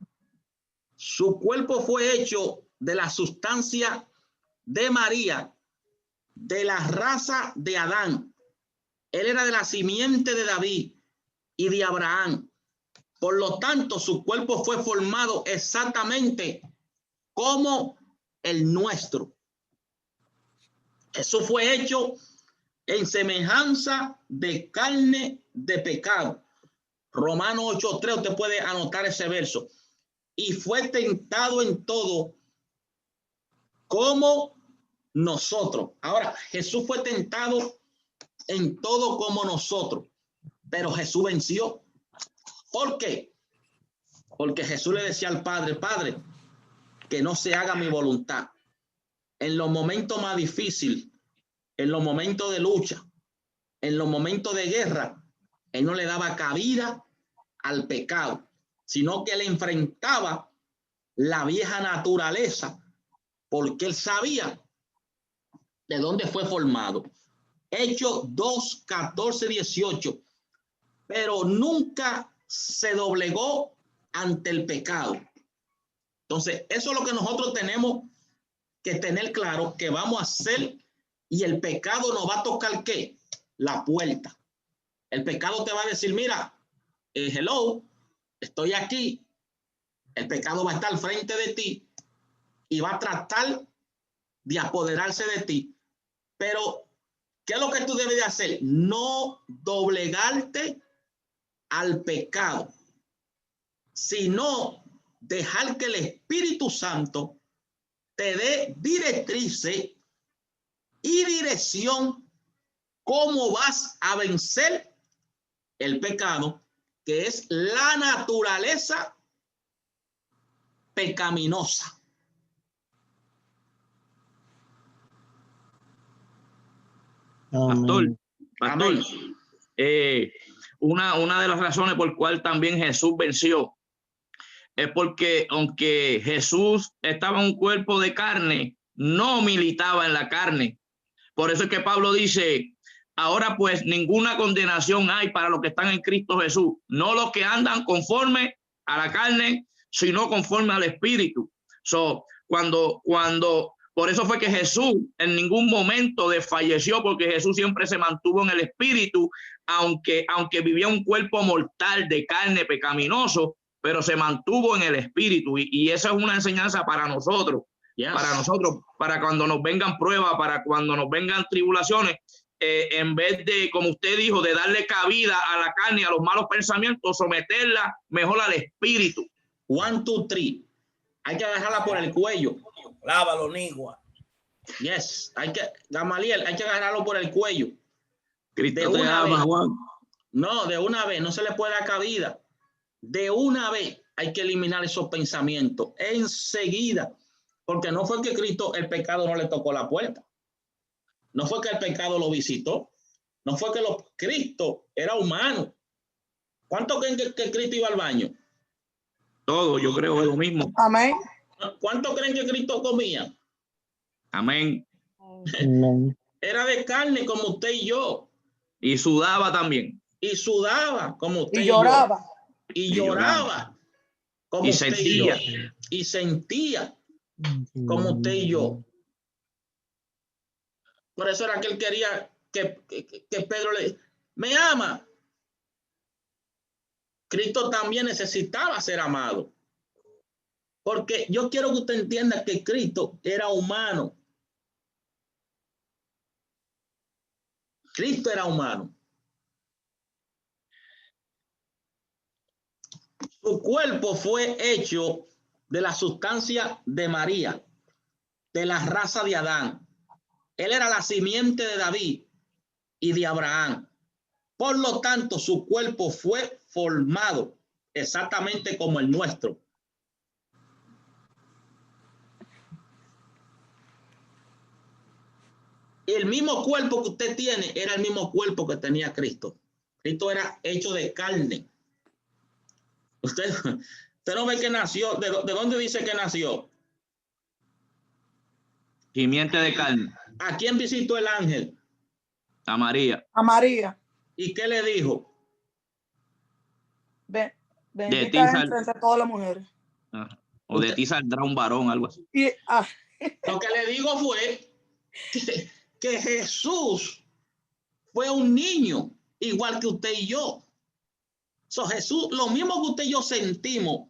Speaker 2: Su cuerpo fue hecho de la sustancia de María, de la raza de Adán. Él era de la simiente de David y de Abraham. Por lo tanto, su cuerpo fue formado exactamente como el nuestro. Jesús fue hecho en semejanza de carne de pecado. Romanos 8:3, usted puede anotar ese verso. Y fue tentado en todo como nosotros. Ahora, Jesús fue tentado en todo como nosotros, pero Jesús venció. ¿Por qué? Porque Jesús le decía al Padre, Padre, que no se haga mi voluntad. En los momentos más difíciles, en los momentos de lucha, en los momentos de guerra, él no le daba cabida al pecado, sino que le enfrentaba la vieja naturaleza, porque él sabía de dónde fue formado. Hechos 2:14-18. Pero nunca se doblegó ante el pecado. Entonces, eso es lo que nosotros tenemos que tener claro, que vamos a hacer, y el pecado nos va a tocar ¿qué? La puerta. El pecado te va a decir, mira, hello, estoy aquí. El pecado va a estar al frente de ti y va a tratar de apoderarse de ti. Pero, ¿qué es lo que tú debes de hacer? No doblegarte al pecado, sino dejar que el Espíritu Santo te dé directrices y dirección cómo vas a vencer el pecado, que es la naturaleza pecaminosa.
Speaker 10: Pastor, una de las razones por cual también Jesús venció es porque aunque Jesús estaba en un cuerpo de carne, no militaba en la carne. Por eso es que Pablo dice, ahora pues ninguna condenación hay para los que están en Cristo Jesús, no los que andan conforme a la carne, sino conforme al Espíritu. Por eso fue que Jesús en ningún momento desfalleció, porque Jesús siempre se mantuvo en el Espíritu, aunque vivía un cuerpo mortal de carne pecaminoso, pero se mantuvo en el espíritu. Y esa es una enseñanza para nosotros.
Speaker 2: Yes.
Speaker 10: Para cuando nos vengan pruebas, para cuando nos vengan tribulaciones, en vez de, como usted dijo, de darle cabida a la carne y a los malos pensamientos, someterla mejor al espíritu.
Speaker 2: 1, 2, 3. Hay que agarrarla por el cuello.
Speaker 3: Lávalo, Nigua.
Speaker 2: Yes. Gamaliel, hay que agarrarlo por el cuello.
Speaker 10: Cristo te ama, Juan.
Speaker 2: No, de una vez, no se le puede dar cabida. De una vez hay que eliminar esos pensamientos enseguida, porque no fue que Cristo, el pecado no le tocó la puerta. No fue que el pecado lo visitó. No fue que Cristo era humano. ¿Cuánto creen que Cristo iba al baño?
Speaker 10: Todo, yo creo, es lo mismo.
Speaker 9: Amén.
Speaker 2: ¿Cuánto creen que Cristo comía?
Speaker 10: Amén.
Speaker 2: Era de carne como usted y yo.
Speaker 10: Y sudaba también.
Speaker 2: Y sudaba como usted
Speaker 9: y lloraba.
Speaker 2: Y lloraba como
Speaker 10: y
Speaker 2: usted
Speaker 10: sentía.
Speaker 2: y yo. Y sentía como usted y yo. Por eso era que él quería que Pedro le me ama. Cristo también necesitaba ser amado. Porque yo quiero que usted entienda que Cristo era humano. Cristo era humano. Su cuerpo fue hecho de la sustancia de María, de la raza de Adán. Él era la simiente de David y de Abraham. Por lo tanto, su cuerpo fue formado exactamente como el nuestro. El mismo cuerpo que usted tiene era el mismo cuerpo que tenía Cristo. Cristo era hecho de carne. Usted no ve que nació. ¿De dónde dice que nació?
Speaker 10: Simiente de carne.
Speaker 2: ¿A quién visitó el ángel?
Speaker 10: A María.
Speaker 9: A María.
Speaker 2: ¿Y qué le dijo?
Speaker 9: Bendita entre todas las mujeres.
Speaker 10: O de ti saldrá un varón, algo así.
Speaker 2: Lo que le digo fue que Jesús fue un niño igual que usted y yo. Jesús, lo mismo que usted y yo sentimos.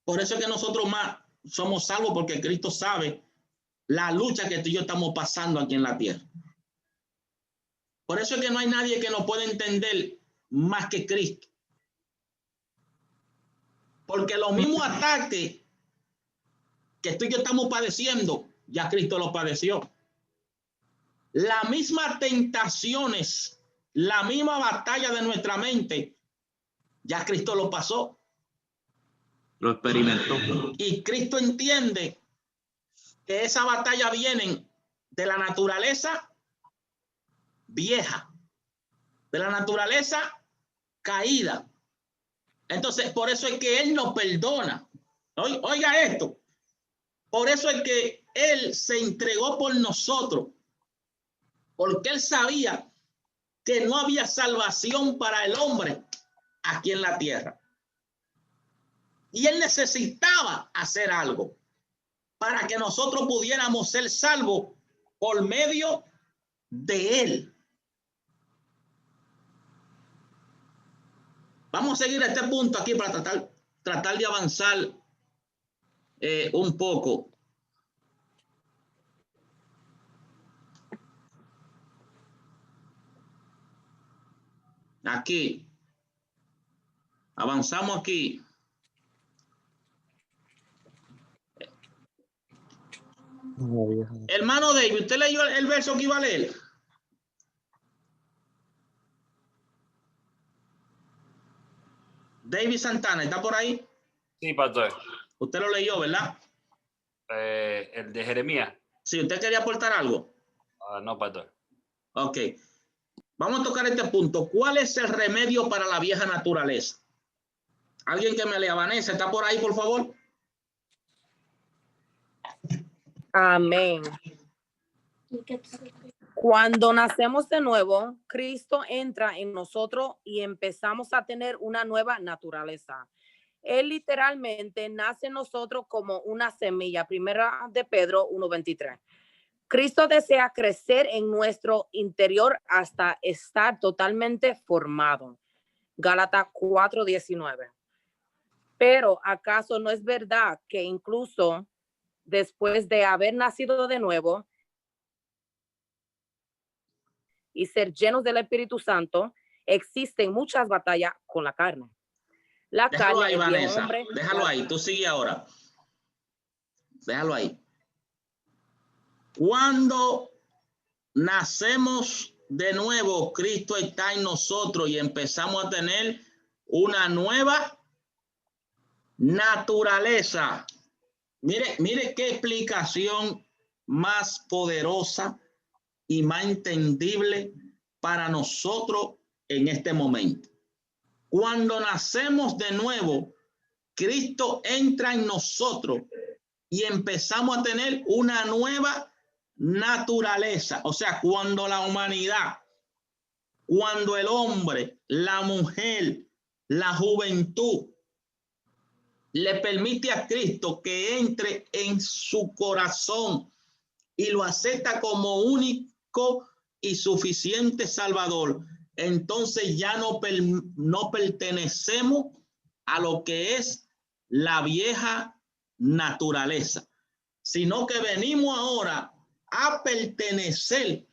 Speaker 2: Por eso es que nosotros más somos salvos, porque Cristo sabe la lucha que tú y yo estamos pasando aquí en la tierra. Por eso es que no hay nadie que nos pueda entender más que Cristo. Porque los mismos ataques que tú y yo estamos padeciendo, ya Cristo los padeció. Las mismas tentaciones, la misma batalla de nuestra mente, ya Cristo lo pasó.
Speaker 10: Lo experimentó.
Speaker 2: Y Cristo entiende que esa batalla viene de la naturaleza vieja, de la naturaleza caída. Entonces, por eso es que Él nos perdona. Oiga esto. Por eso es que Él se entregó por nosotros. Porque Él sabía que no había salvación para el hombre aquí en la tierra. Y Él necesitaba hacer algo para que nosotros pudiéramos ser salvos por medio de Él. Vamos a seguir este punto aquí para tratar de avanzar un poco. Aquí. Avanzamos aquí. Hermano David, ¿usted leyó el verso que iba a leer? David Santana, ¿está por ahí?
Speaker 6: Sí, pastor.
Speaker 2: Usted lo leyó, ¿verdad?
Speaker 6: El de Jeremías.
Speaker 2: Sí, ¿usted quería aportar algo?
Speaker 6: No, pastor.
Speaker 2: Ok. Vamos a tocar este punto. ¿Cuál es el remedio para la vieja naturaleza? ¿Alguien que me lea? Vanessa, ¿está por ahí, por favor?
Speaker 14: Amén. Cuando nacemos de nuevo, Cristo entra en nosotros y empezamos a tener una nueva naturaleza. Él literalmente nace en nosotros como una semilla. Primera de Pedro 1:23. Cristo desea crecer en nuestro interior hasta estar totalmente formado. Gálatas 4:19. Pero ¿acaso no es verdad que incluso después de haber nacido de nuevo y ser llenos del Espíritu Santo, existen muchas batallas con la carne? La
Speaker 2: Déjalo
Speaker 14: carne,
Speaker 2: ahí,
Speaker 14: el viejo
Speaker 2: Vanessa.
Speaker 14: hombre,
Speaker 2: Déjalo ahí. Tú sigue ahora. Déjalo ahí. Cuando nacemos de nuevo, Cristo está en nosotros y empezamos a tener una nueva naturaleza. Mire qué explicación más poderosa y más entendible para nosotros en este momento. Cuando nacemos de nuevo, Cristo entra en nosotros y empezamos a tener una nueva naturaleza. O sea, cuando la humanidad, cuando el hombre, la mujer, la juventud le permite a Cristo que entre en su corazón y lo acepta como único y suficiente Salvador, entonces ya no pertenecemos a lo que es la vieja naturaleza, sino que venimos ahora a pertenecer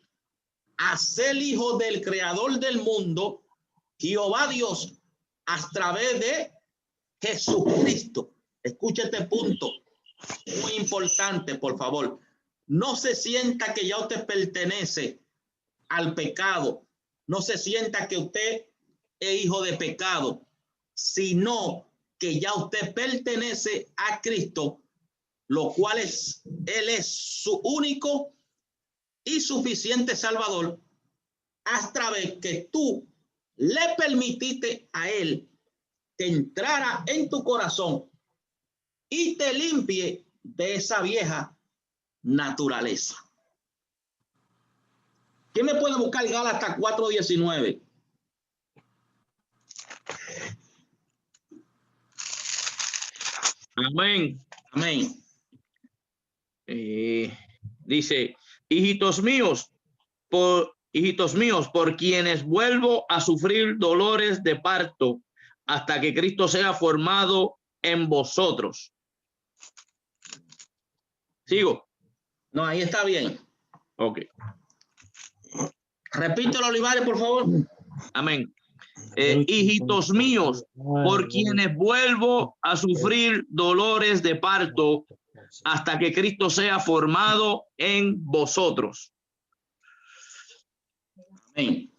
Speaker 2: a ser hijo del creador del mundo, Jehová Dios, a través de Jesucristo. Escucha este punto muy importante, por favor. No se sienta que ya usted pertenece al pecado. No se sienta que usted es hijo de pecado, sino que ya usted pertenece a Cristo, lo cual es, Él es su único y suficiente Salvador, a través que tú le permitiste a Él que entrara en tu corazón y te limpie de esa vieja naturaleza. ¿Quién me puede buscar Gálatas 4:19?
Speaker 10: Amén.
Speaker 2: Amén.
Speaker 10: Dice, hijitos míos, por quienes vuelvo a sufrir dolores de parto hasta que Cristo sea formado en vosotros. ¿Sigo?
Speaker 2: No, ahí está bien.
Speaker 10: Ok.
Speaker 2: Repítelo, Olivares, por favor.
Speaker 10: Amén. Hijitos míos, por quienes vuelvo a sufrir dolores de parto hasta que Cristo sea formado en vosotros.
Speaker 2: Amén.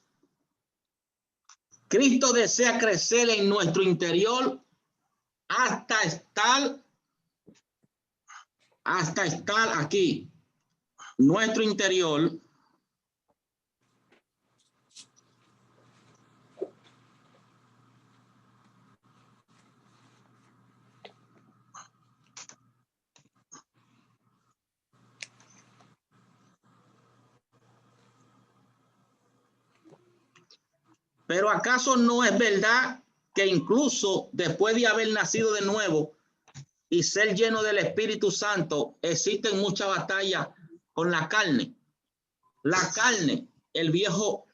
Speaker 2: Cristo desea crecer en nuestro interior hasta estar aquí, nuestro interior. Pero ¿acaso no es verdad que incluso después de haber nacido de nuevo y ser lleno del Espíritu Santo, existen muchas batallas con la carne? La carne, el viejo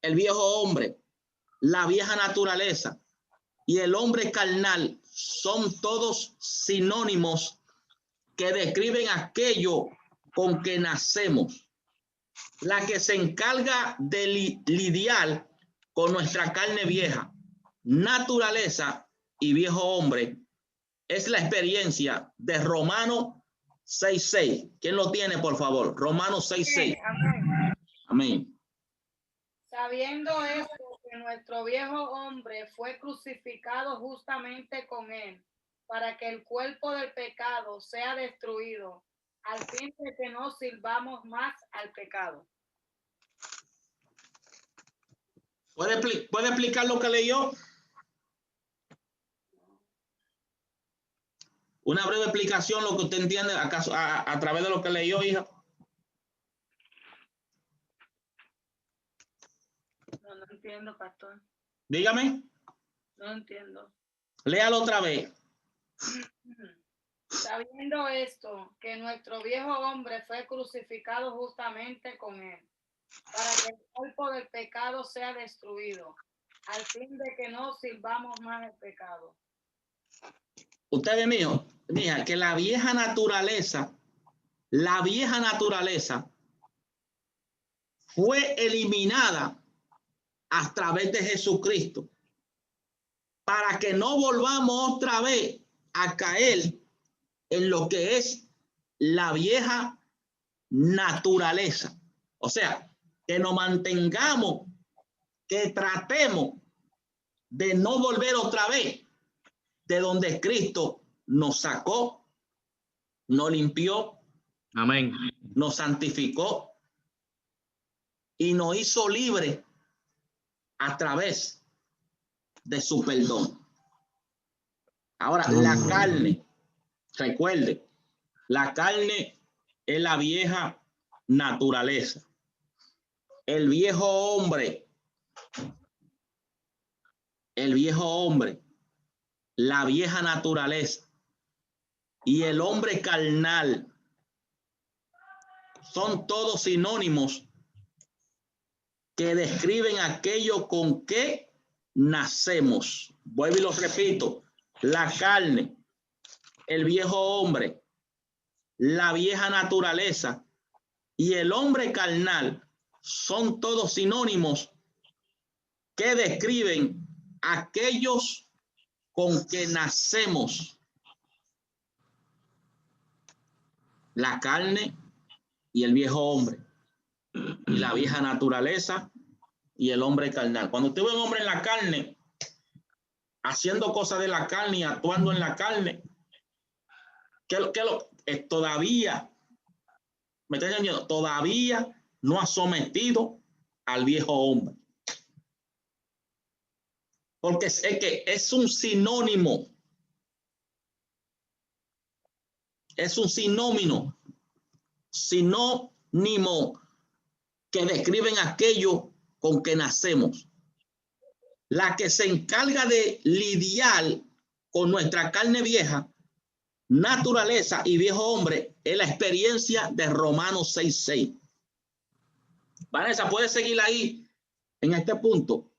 Speaker 2: hombre, la vieja naturaleza y el hombre carnal son todos sinónimos que describen aquello con que nacemos. La que se encarga de lidiar con nuestra carne vieja, naturaleza y viejo hombre es la experiencia de Romanos 6:6. ¿Quién lo tiene, por favor? Romanos 6:6.
Speaker 7: Amén.
Speaker 2: Amén.
Speaker 7: Sabiendo esto, que nuestro viejo hombre fue crucificado justamente con él, para que el cuerpo del pecado sea destruido, al fin de que no sirvamos más al pecado.
Speaker 2: ¿Puede explicar lo que leyó? Una breve explicación, lo que usted entiende a través de lo que leyó, hija.
Speaker 7: No entiendo, pastor.
Speaker 2: Dígame.
Speaker 7: No entiendo.
Speaker 2: Léalo otra vez.
Speaker 7: Sabiendo esto, que nuestro viejo hombre fue crucificado justamente con él, para que el cuerpo del pecado sea destruido, al fin de que no sirvamos más el pecado.
Speaker 2: Ustedes, mija, que la vieja naturaleza fue eliminada a través de Jesucristo para que no volvamos otra vez a caer en lo que es la vieja naturaleza. O sea, que nos mantengamos, que tratemos de no volver otra vez de donde Cristo nos sacó, nos limpió,
Speaker 10: amén,
Speaker 2: nos santificó y nos hizo libre a través de su perdón. Ahora, la carne, recuerde, la carne es la vieja naturaleza, el viejo hombre, la vieja naturaleza y el hombre carnal son todos sinónimos que describen aquello con que nacemos. Vuelvo y lo repito, la carne, el viejo hombre, la vieja naturaleza y el hombre carnal son todos sinónimos que describen aquellos con que nacemos. La carne y el viejo hombre, y la vieja naturaleza y el hombre carnal. Cuando usted ve un hombre en la carne, haciendo cosas de la carne y actuando en la carne, todavía, ¿me está entendiendo? Todavía no ha sometido al viejo hombre. Porque es que es un sinónimo. Es un sinónimo que describen aquello con que nacemos. La que se encarga de lidiar con nuestra carne vieja, naturaleza y viejo hombre es la experiencia de Romanos 6:6. Vanessa, ¿puedes seguir ahí en este punto?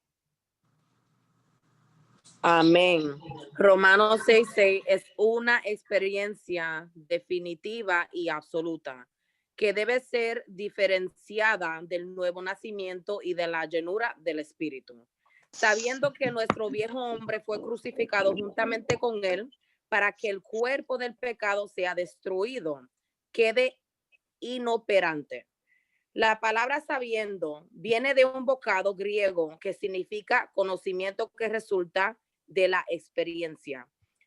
Speaker 14: Amén. Romanos 6:6 es una experiencia definitiva y absoluta que debe ser diferenciada del nuevo nacimiento y de la llenura del Espíritu, sabiendo que nuestro viejo hombre fue crucificado juntamente con él para que el cuerpo del pecado sea destruido, quede inoperante. La palabra sabiendo viene de un vocablo griego que significa conocimiento que resulta de la experiencia.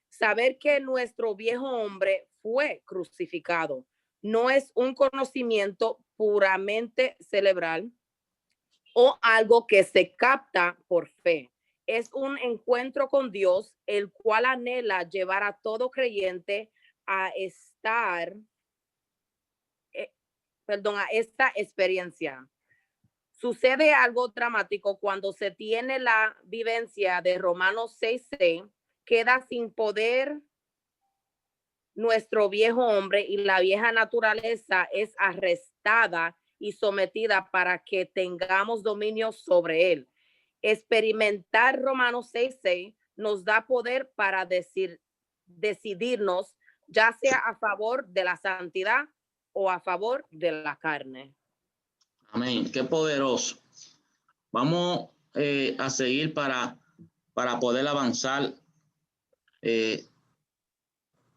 Speaker 14: Saber que nuestro viejo hombre fue crucificado no es un conocimiento puramente cerebral o algo que se capta por fe. Es un encuentro con Dios, el cual anhela llevar a todo creyente a esta experiencia. Sucede algo dramático cuando se tiene la vivencia de Romanos 6:6, queda sin poder nuestro viejo hombre y la vieja naturaleza es arrestada y sometida para que tengamos dominio sobre él. Experimentar Romanos 6:6 nos da poder para decidirnos, ya sea a favor de la santidad o a favor de la carne.
Speaker 2: Amén, qué poderoso. Vamos a seguir para poder avanzar este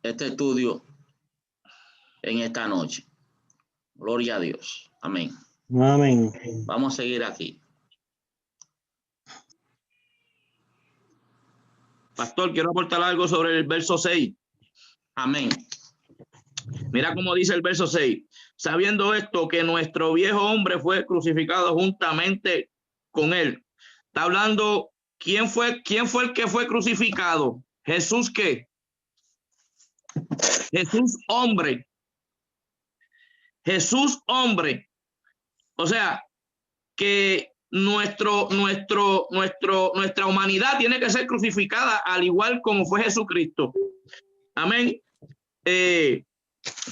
Speaker 2: estudio en esta noche. Gloria a Dios. Amén.
Speaker 16: Amén.
Speaker 2: Vamos a seguir aquí.
Speaker 10: Pastor, quiero aportar algo sobre el verso 6.
Speaker 2: Amén.
Speaker 10: Mira cómo dice el verso 6. Sabiendo esto, que nuestro viejo hombre fue crucificado juntamente con él. Está hablando, ¿quién fue el que fue crucificado? Jesús, ¿qué? Jesús hombre. Jesús hombre. O sea, que nuestra humanidad tiene que ser crucificada al igual como fue Jesucristo. Amén.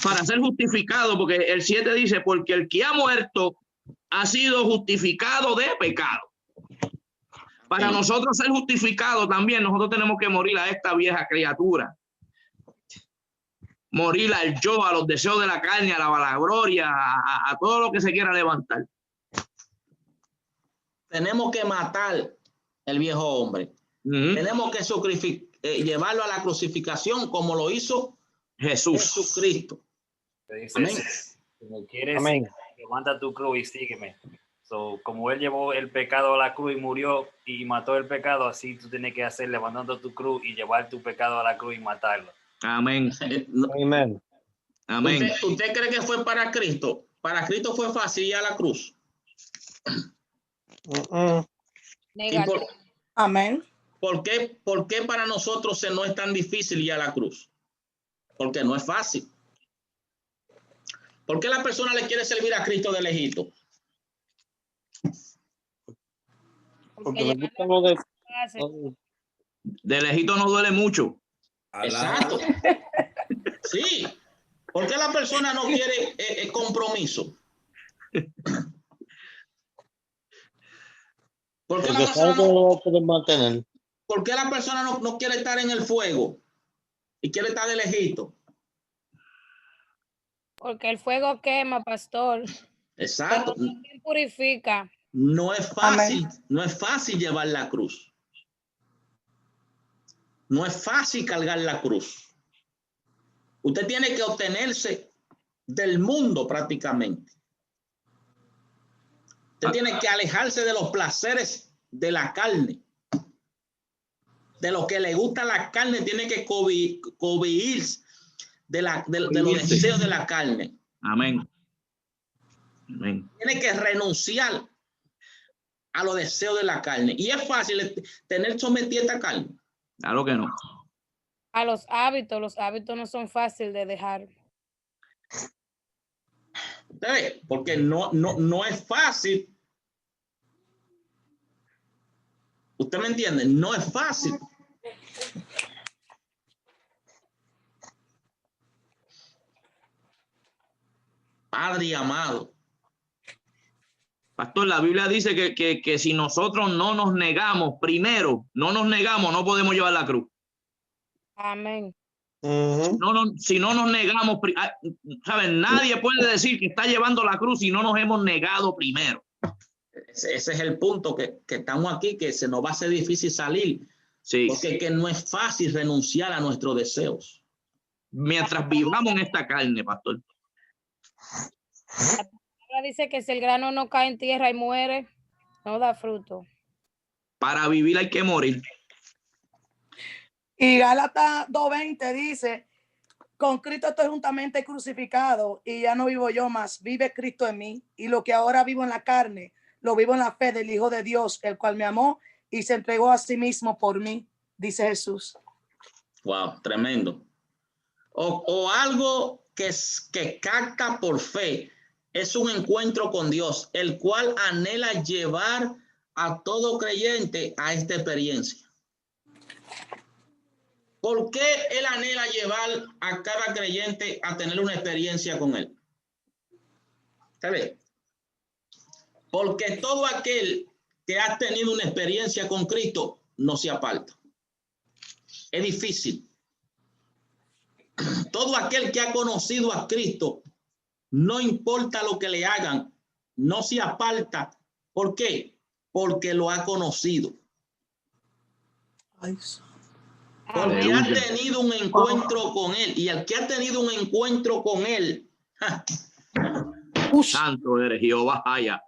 Speaker 10: Para ser justificado, porque el 7 dice, porque el que ha muerto ha sido justificado de pecado. Para nosotros ser justificados también, nosotros tenemos que morir a esta vieja criatura. Morir al yo, a los deseos de la carne, a la vanagloria, a todo lo que se quiera levantar.
Speaker 2: Tenemos que matar el viejo hombre. Tenemos que llevarlo a la crucificación como lo hizo Jesucristo.
Speaker 6: Amén. Si me quieres, levanta tu cruz y sígueme. So, como él llevó el pecado a la cruz y murió y mató el pecado, así tú tienes que hacer levantando tu cruz y llevar tu pecado a la cruz y matarlo.
Speaker 10: Amén.
Speaker 8: Amén.
Speaker 10: Amén.
Speaker 2: ¿Usted cree que fue para Cristo? Para Cristo fue fácil ir a la cruz.
Speaker 9: Amén.
Speaker 2: ¿Por qué para nosotros no es tan difícil ir a la cruz? Porque no es fácil. ¿Por qué la persona le quiere servir a Cristo de lejito?
Speaker 8: Porque me gusta lo de...
Speaker 10: De lejito no duele mucho.
Speaker 2: Exacto. Sí. ¿Por qué la persona no quiere compromiso? ¿Por qué la persona no quiere estar en el fuego y quiere estar de lejito?
Speaker 15: Porque el fuego quema, pastor.
Speaker 2: Exacto.
Speaker 15: Pero también purifica.
Speaker 2: No es fácil, no es fácil llevar la cruz. No es fácil cargar la cruz. Usted tiene que obtenerse del mundo prácticamente. Usted tiene que alejarse de los placeres de la carne. De lo que le gusta la carne, tiene que cohibirse de los deseos de la carne.
Speaker 10: Amén. Amén.
Speaker 2: Tiene que renunciar a los deseos de la carne. Y es fácil tener sometida esta carne.
Speaker 10: Claro que no.
Speaker 15: A los hábitos no son fáciles de dejar.
Speaker 2: ¿Usted ve? Porque no es fácil. ¿Usted me entiende? No es fácil. Padre amado.
Speaker 10: Pastor, la Biblia dice que si nosotros no nos negamos, primero, no podemos llevar la cruz.
Speaker 15: Amén.
Speaker 10: Si no nos negamos, ¿saben? Nadie puede decir que está llevando la cruz si no nos hemos negado primero.
Speaker 2: Ese es el punto que estamos aquí, que se nos va a hacer difícil salir.
Speaker 10: Sí.
Speaker 2: Porque que no es fácil renunciar a nuestros deseos.
Speaker 10: Mientras vivamos en esta carne, pastor.
Speaker 15: La palabra dice que si el grano no cae en tierra y muere, no da fruto.
Speaker 10: Para vivir hay que morir.
Speaker 9: Y Gálatas 2:20 dice, con Cristo estoy juntamente crucificado y ya no vivo yo más, vive Cristo en mí. Y lo que ahora vivo en la carne, lo vivo en la fe del Hijo de Dios, el cual me amó y se entregó a sí mismo por mí, dice Jesús.
Speaker 2: Wow, tremendo. O algo que capta por fe es un encuentro con Dios, el cual anhela llevar a todo creyente a esta experiencia. ¿Por qué él anhela llevar a cada creyente a tener una experiencia con él? ¿Sabe? Porque todo aquel que ha tenido una experiencia con Cristo no se aparta. Es difícil. Todo aquel que ha conocido a Cristo, no importa lo que le hagan, no se aparta. ¿Por qué? Porque lo ha conocido. Porque ha tenido un encuentro con él. Y el que ha tenido un encuentro con él,
Speaker 10: santo eres Jehová, allá.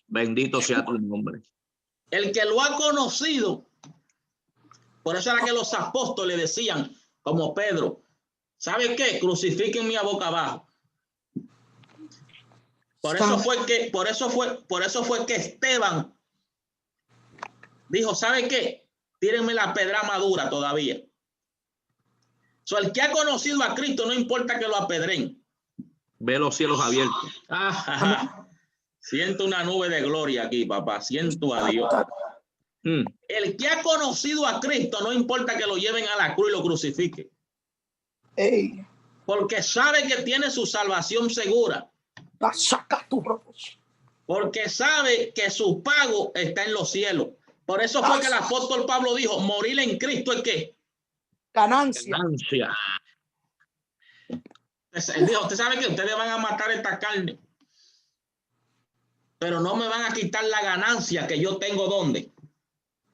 Speaker 10: Bendito sea tu nombre.
Speaker 2: El que lo ha conocido. Por eso era que los apóstoles decían, como Pedro, ¿sabe qué? Crucifíquenme a boca abajo. Por eso fue que Esteban dijo, ¿sabe qué? Tírenme la pedra madura todavía. El que ha conocido a Cristo, no importa que lo apedren.
Speaker 10: Ve los cielos abiertos.
Speaker 2: Siento una nube de gloria aquí, papá. Siento a Dios. El que ha conocido a Cristo, no importa que lo lleven a la cruz y lo crucifiquen. Porque sabe que tiene su salvación segura. Porque sabe que su pago está en los cielos. Por eso fue que el apóstol Pablo dijo, morir en Cristo es ¿qué?
Speaker 9: Ganancia.
Speaker 10: Ganancia.
Speaker 2: Él dijo, usted sabe que ustedes van a matar esta carne, pero no me van a quitar la ganancia que yo tengo. ¿Dónde?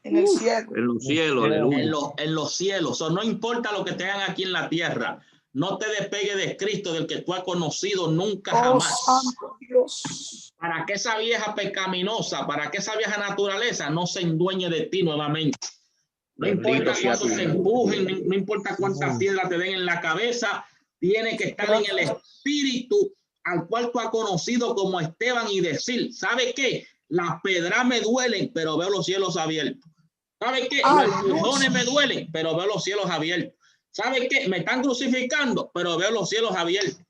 Speaker 9: En el cielo.
Speaker 10: En los cielos, aleluya.
Speaker 2: En los cielos. No importa lo que tengan aquí en la tierra. No te despegue de Cristo, del que tú has conocido nunca jamás.
Speaker 9: Santo Dios.
Speaker 2: Para que esa vieja pecaminosa, para que esa vieja naturaleza no se endueñe de ti nuevamente. No importa cuánto te empujen, no importa cuántas piedras te den en la cabeza, tiene que estar en el espíritu al cual tú has conocido como Esteban y decir, ¿sabe qué? Las pedras me duelen, pero veo los cielos abiertos. ¿Sabe qué? Los empujones me duelen, pero veo los cielos abiertos. ¿Sabe qué? Me están crucificando, pero veo los cielos abiertos.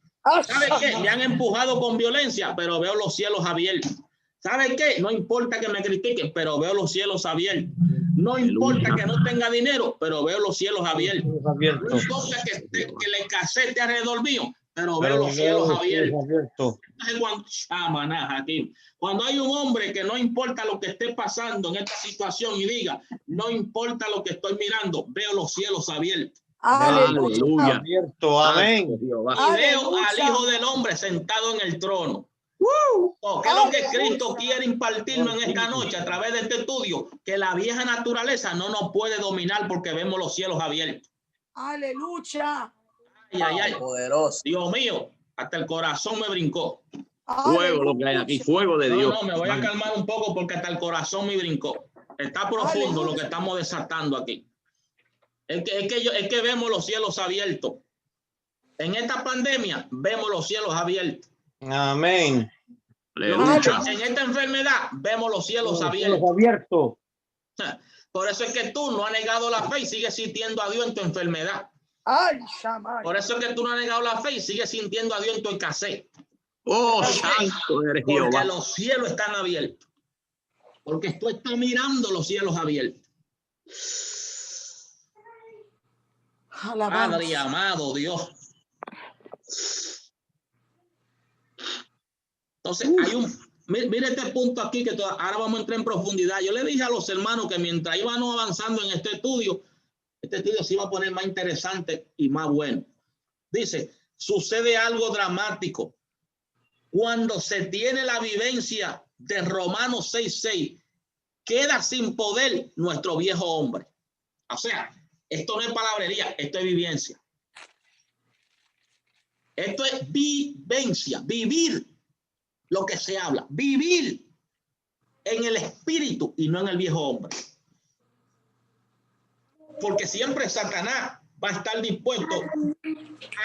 Speaker 2: ¿Sabe qué? Me han empujado con violencia, pero veo los cielos abiertos. ¿Sabe qué? No importa que me critiquen, pero veo los cielos abiertos. No importa que no tenga dinero, pero veo los cielos abiertos. No importa que la escasez esté alrededor mío, pero veo los cielos abiertos. Cuando hay un hombre que no importa lo que esté pasando en esta situación y diga, no importa lo que estoy mirando, veo los cielos abiertos.
Speaker 10: Aleluya.
Speaker 16: Abierto, amén.
Speaker 2: Y veo al Hijo del Hombre sentado en el trono. ¿Qué es lo que Cristo quiere impartirnos en esta noche a través de este estudio? Que la vieja naturaleza no nos puede dominar porque vemos los cielos abiertos.
Speaker 9: Aleluya.
Speaker 2: Ay, ay, ay. Poderoso. Dios mío, hasta el corazón me brincó.
Speaker 10: Fuego lo que hay aquí, fuego de Dios.
Speaker 2: No, me voy a calmar un poco porque hasta el corazón me brincó. Está profundo lo que estamos desatando aquí. Es que vemos los cielos abiertos. En esta pandemia vemos los cielos abiertos.
Speaker 16: Amén.
Speaker 2: En esta enfermedad vemos los cielos abiertos. Por eso es que tú no has negado la fe y sigues sintiendo a Dios en tu enfermedad. Por eso es que tú no has negado la fe y sigues sintiendo a Dios en tu escasez.
Speaker 10: Oh, santo eres Jehová.
Speaker 2: Porque los cielos están abiertos. Porque tú estás mirando los cielos abiertos. Padre amado Dios. Entonces hay mire este punto aquí que ahora vamos a entrar en profundidad. Yo le dije a los hermanos que mientras íbamos avanzando en este estudio se iba a poner más interesante y más bueno. Dice, sucede algo dramático cuando se tiene la vivencia de Romanos 6:6. Queda sin poder nuestro viejo hombre. O sea, esto no es palabrería, esto es vivencia. Esto es vivencia, vivir lo que se habla, vivir en el espíritu y no en el viejo hombre. Porque siempre Satanás va a estar dispuesto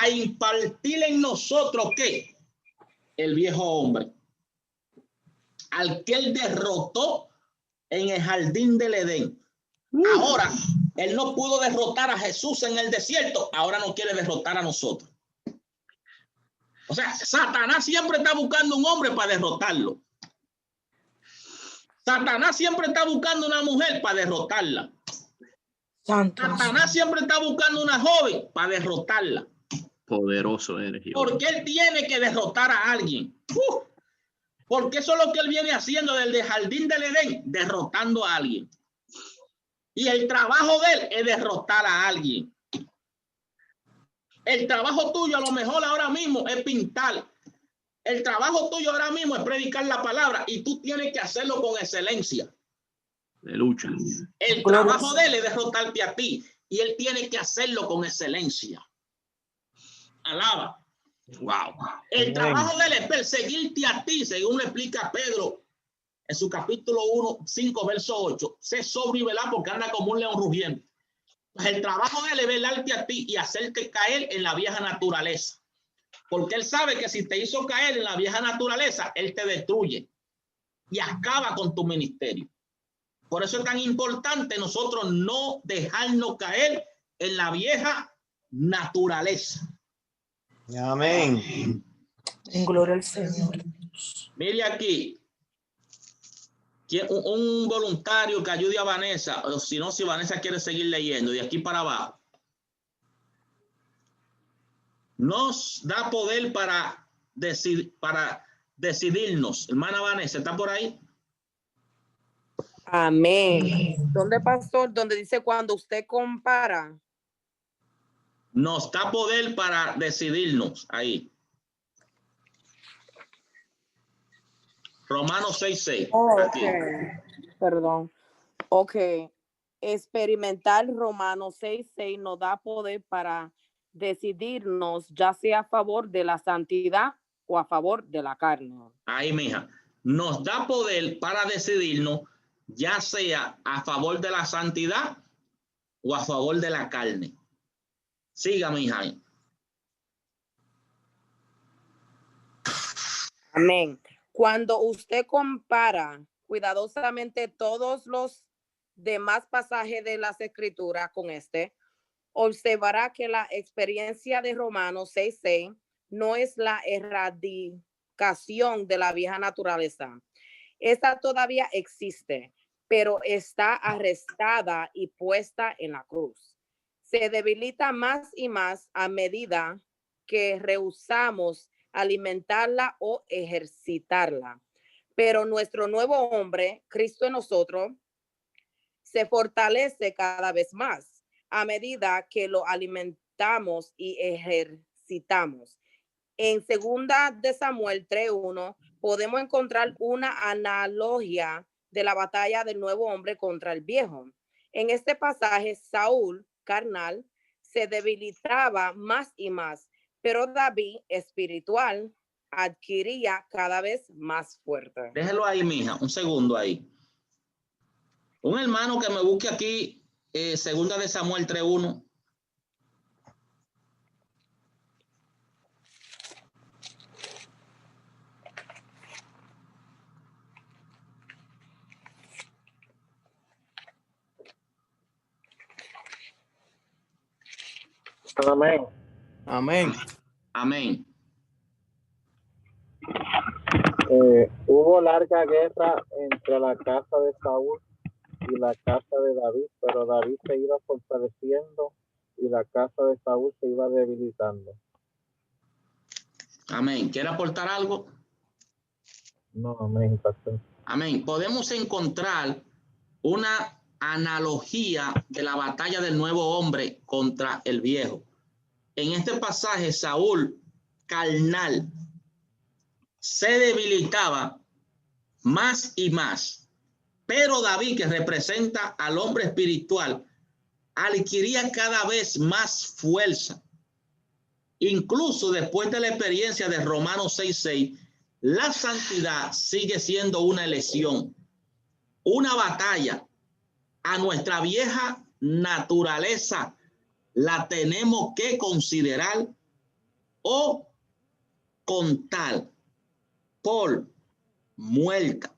Speaker 2: a impartir en nosotros ¿qué? El viejo hombre. Al que él derrotó en el jardín del Edén. Ahora, él no pudo derrotar a Jesús en el desierto, ahora no quiere derrotar a nosotros. O sea, Satanás siempre está buscando un hombre para derrotarlo. Satanás siempre está buscando una mujer para derrotarla. Satanás siempre está buscando una joven para derrotarla.
Speaker 10: Poderoso eres Jehová.
Speaker 2: Porque él tiene que derrotar a alguien. Porque eso es lo que él viene haciendo desde el jardín del Edén, derrotando a alguien. Y el trabajo de él es derrotar a alguien. El trabajo tuyo a lo mejor ahora mismo es pintar. El trabajo tuyo ahora mismo es predicar la palabra y tú tienes que hacerlo con excelencia.
Speaker 10: De lucha.
Speaker 2: El trabajo de él es derrotarte a ti y él tiene que hacerlo con excelencia. Alaba. Wow. El trabajo de él es perseguirte a ti, según le explica Pedro en su capítulo 1, 5, verso 8. Sé sobrio y velá porque anda como un león rugiente. El trabajo de él es velarte a ti y hacerte caer en la vieja naturaleza. Porque él sabe que si te hizo caer en la vieja naturaleza, él te destruye y acaba con tu ministerio. Por eso es tan importante nosotros no dejarnos caer en la vieja naturaleza.
Speaker 16: Amén.
Speaker 9: En gloria al Señor.
Speaker 2: Mire aquí. Un voluntario que ayude a Vanessa, o si no, si Vanessa quiere seguir leyendo de aquí para abajo. Nos da poder para decidirnos. Hermana Vanessa, ¿está por ahí?
Speaker 14: Amén. ¿Dónde, pastor? Donde dice cuando usted compara.
Speaker 2: Nos da poder para decidirnos ahí. Romanos 6:6.
Speaker 14: Oh, ok. Perdón. Ok. Experimentar Romanos 6:6 nos da poder para decidirnos, ya sea a favor de la santidad o a favor de la carne.
Speaker 2: Ahí, mija. Nos da poder para decidirnos, ya sea a favor de la santidad o a favor de la carne. Siga, mija.
Speaker 14: Amén. Cuando usted compara cuidadosamente todos los demás pasajes de las Escrituras con este, observará que la experiencia de Romanos 6:6 no es la erradicación de la vieja naturaleza. Esta todavía existe, pero está arrestada y puesta en la cruz. Se debilita más y más a medida que rehusamos alimentarla o ejercitarla. Pero nuestro nuevo hombre, Cristo en nosotros, se fortalece cada vez más a medida que lo alimentamos y ejercitamos. En 2 de Samuel 3:1 podemos encontrar una analogía de la batalla del nuevo hombre contra el viejo. En este pasaje, Saúl, carnal, se debilitaba más y más, pero David, espiritual, adquiría cada vez más fuerte.
Speaker 2: Déjelo ahí, mija, un segundo ahí. Un hermano que me busque aquí, 2 de Samuel 3:1.
Speaker 8: Amén.
Speaker 3: Amén.
Speaker 2: Amén.
Speaker 8: Hubo larga guerra entre la casa de Saúl y la casa de David, pero David se iba fortaleciendo y la casa de Saúl se iba debilitando.
Speaker 2: Amén. ¿Quiere aportar algo?
Speaker 8: No, amén, pastor.
Speaker 2: Amén. Podemos encontrar una analogía de la batalla del nuevo hombre contra el viejo. En este pasaje, Saúl, carnal, se debilitaba más y más, pero David, que representa al hombre espiritual, adquiría cada vez más fuerza. Incluso después de la experiencia de Romanos 6:6, la santidad sigue siendo una elección, una batalla. A nuestra vieja naturaleza la tenemos que considerar o contar por muerta.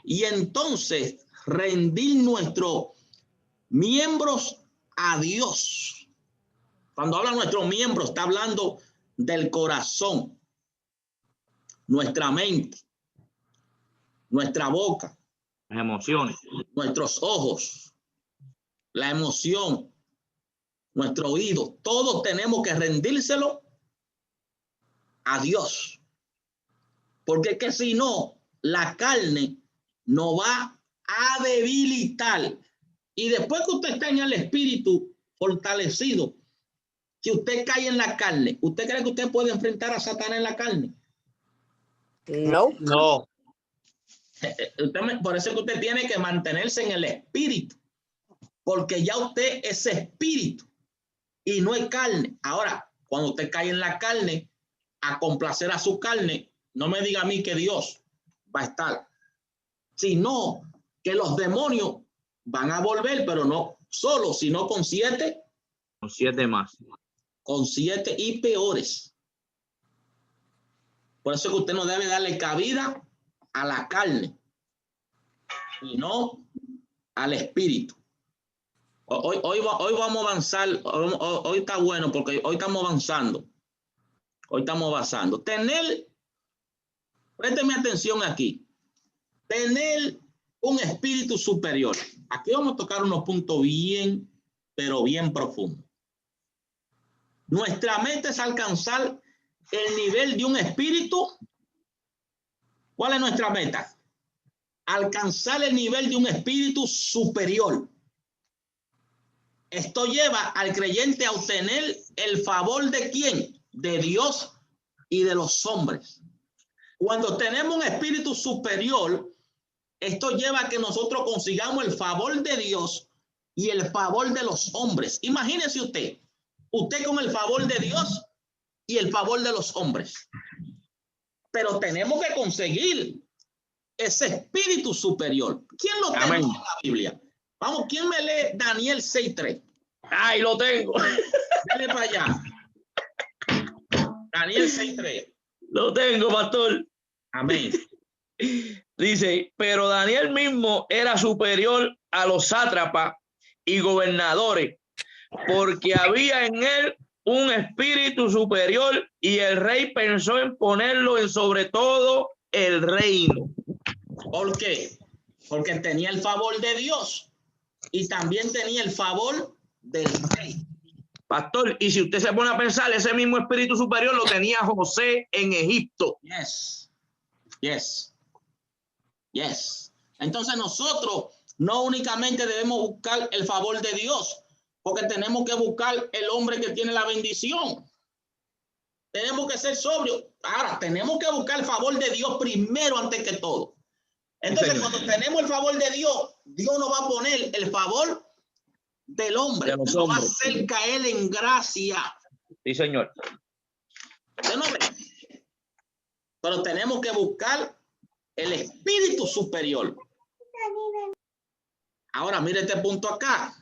Speaker 2: Y entonces rendir nuestros miembros a Dios. Cuando habla nuestros miembros, está hablando del corazón, nuestra mente, nuestra boca,
Speaker 10: las emociones,
Speaker 2: nuestros ojos, la emoción, nuestro oído. Todos tenemos que rendírselo a Dios. Porque que si no, la carne nos va a debilitar. Y después que usted está en el espíritu fortalecido, que usted cae en la carne, ¿usted cree que usted puede enfrentar a Satanás en la carne?
Speaker 14: No.
Speaker 16: No.
Speaker 2: Por eso es que usted tiene que mantenerse en el espíritu, porque ya usted es espíritu y no es carne. Ahora, cuando usted cae en la carne, a complacer a su carne, no me diga a mí que Dios va a estar, sino que los demonios van a volver, pero no solo, sino con 7.
Speaker 10: Con 7 más.
Speaker 2: Con 7 y peores. Por eso es que usted no debe darle cabida a la carne y no al espíritu. Hoy vamos a avanzar. Hoy está bueno porque hoy estamos avanzando. Présteme atención aquí. Tener un espíritu superior. Aquí vamos a tocar unos puntos bien, pero bien profundos. Nuestra meta es alcanzar el nivel de un espíritu. ¿Cuál es nuestra meta? alcanzar el nivel de un espíritu superior. Esto lleva al creyente a obtener el favor de ¿quién? De Dios y de los hombres. Cuando tenemos un espíritu superior, esto lleva a que nosotros consigamos el favor de Dios y el favor de los hombres. Imagínese usted con el favor de Dios y el favor de los hombres. Pero tenemos que conseguir ese espíritu superior. ¿Quién lo tiene en la Biblia? Vamos, ¿quién me lee Daniel 6:3?
Speaker 10: Ay, lo tengo.
Speaker 2: Dale para allá. Daniel 6:3.
Speaker 10: Lo tengo, pastor.
Speaker 2: Amén.
Speaker 10: Dice, pero Daniel mismo era superior a los sátrapas y gobernadores, porque había en él un espíritu superior y el rey pensó en ponerlo en sobre todo el reino.
Speaker 2: ¿Por qué? Porque tenía el favor de Dios y también tenía el favor del rey.
Speaker 10: Pastor, y si usted se pone a pensar, ese mismo espíritu superior lo tenía José en Egipto.
Speaker 2: Yes. Yes. Yes. Entonces nosotros no únicamente debemos buscar el favor de Dios, porque tenemos que buscar el hombre que tiene la bendición. Tenemos que ser sobrios. Ahora, tenemos que buscar el favor de Dios primero antes que todo. Entonces, cuando tenemos el favor de Dios, Dios nos va a poner el favor del hombre. Nos va a hacer caer en gracia.
Speaker 10: Sí, señor.
Speaker 2: Pero tenemos que buscar el espíritu superior. Ahora, mire este punto acá.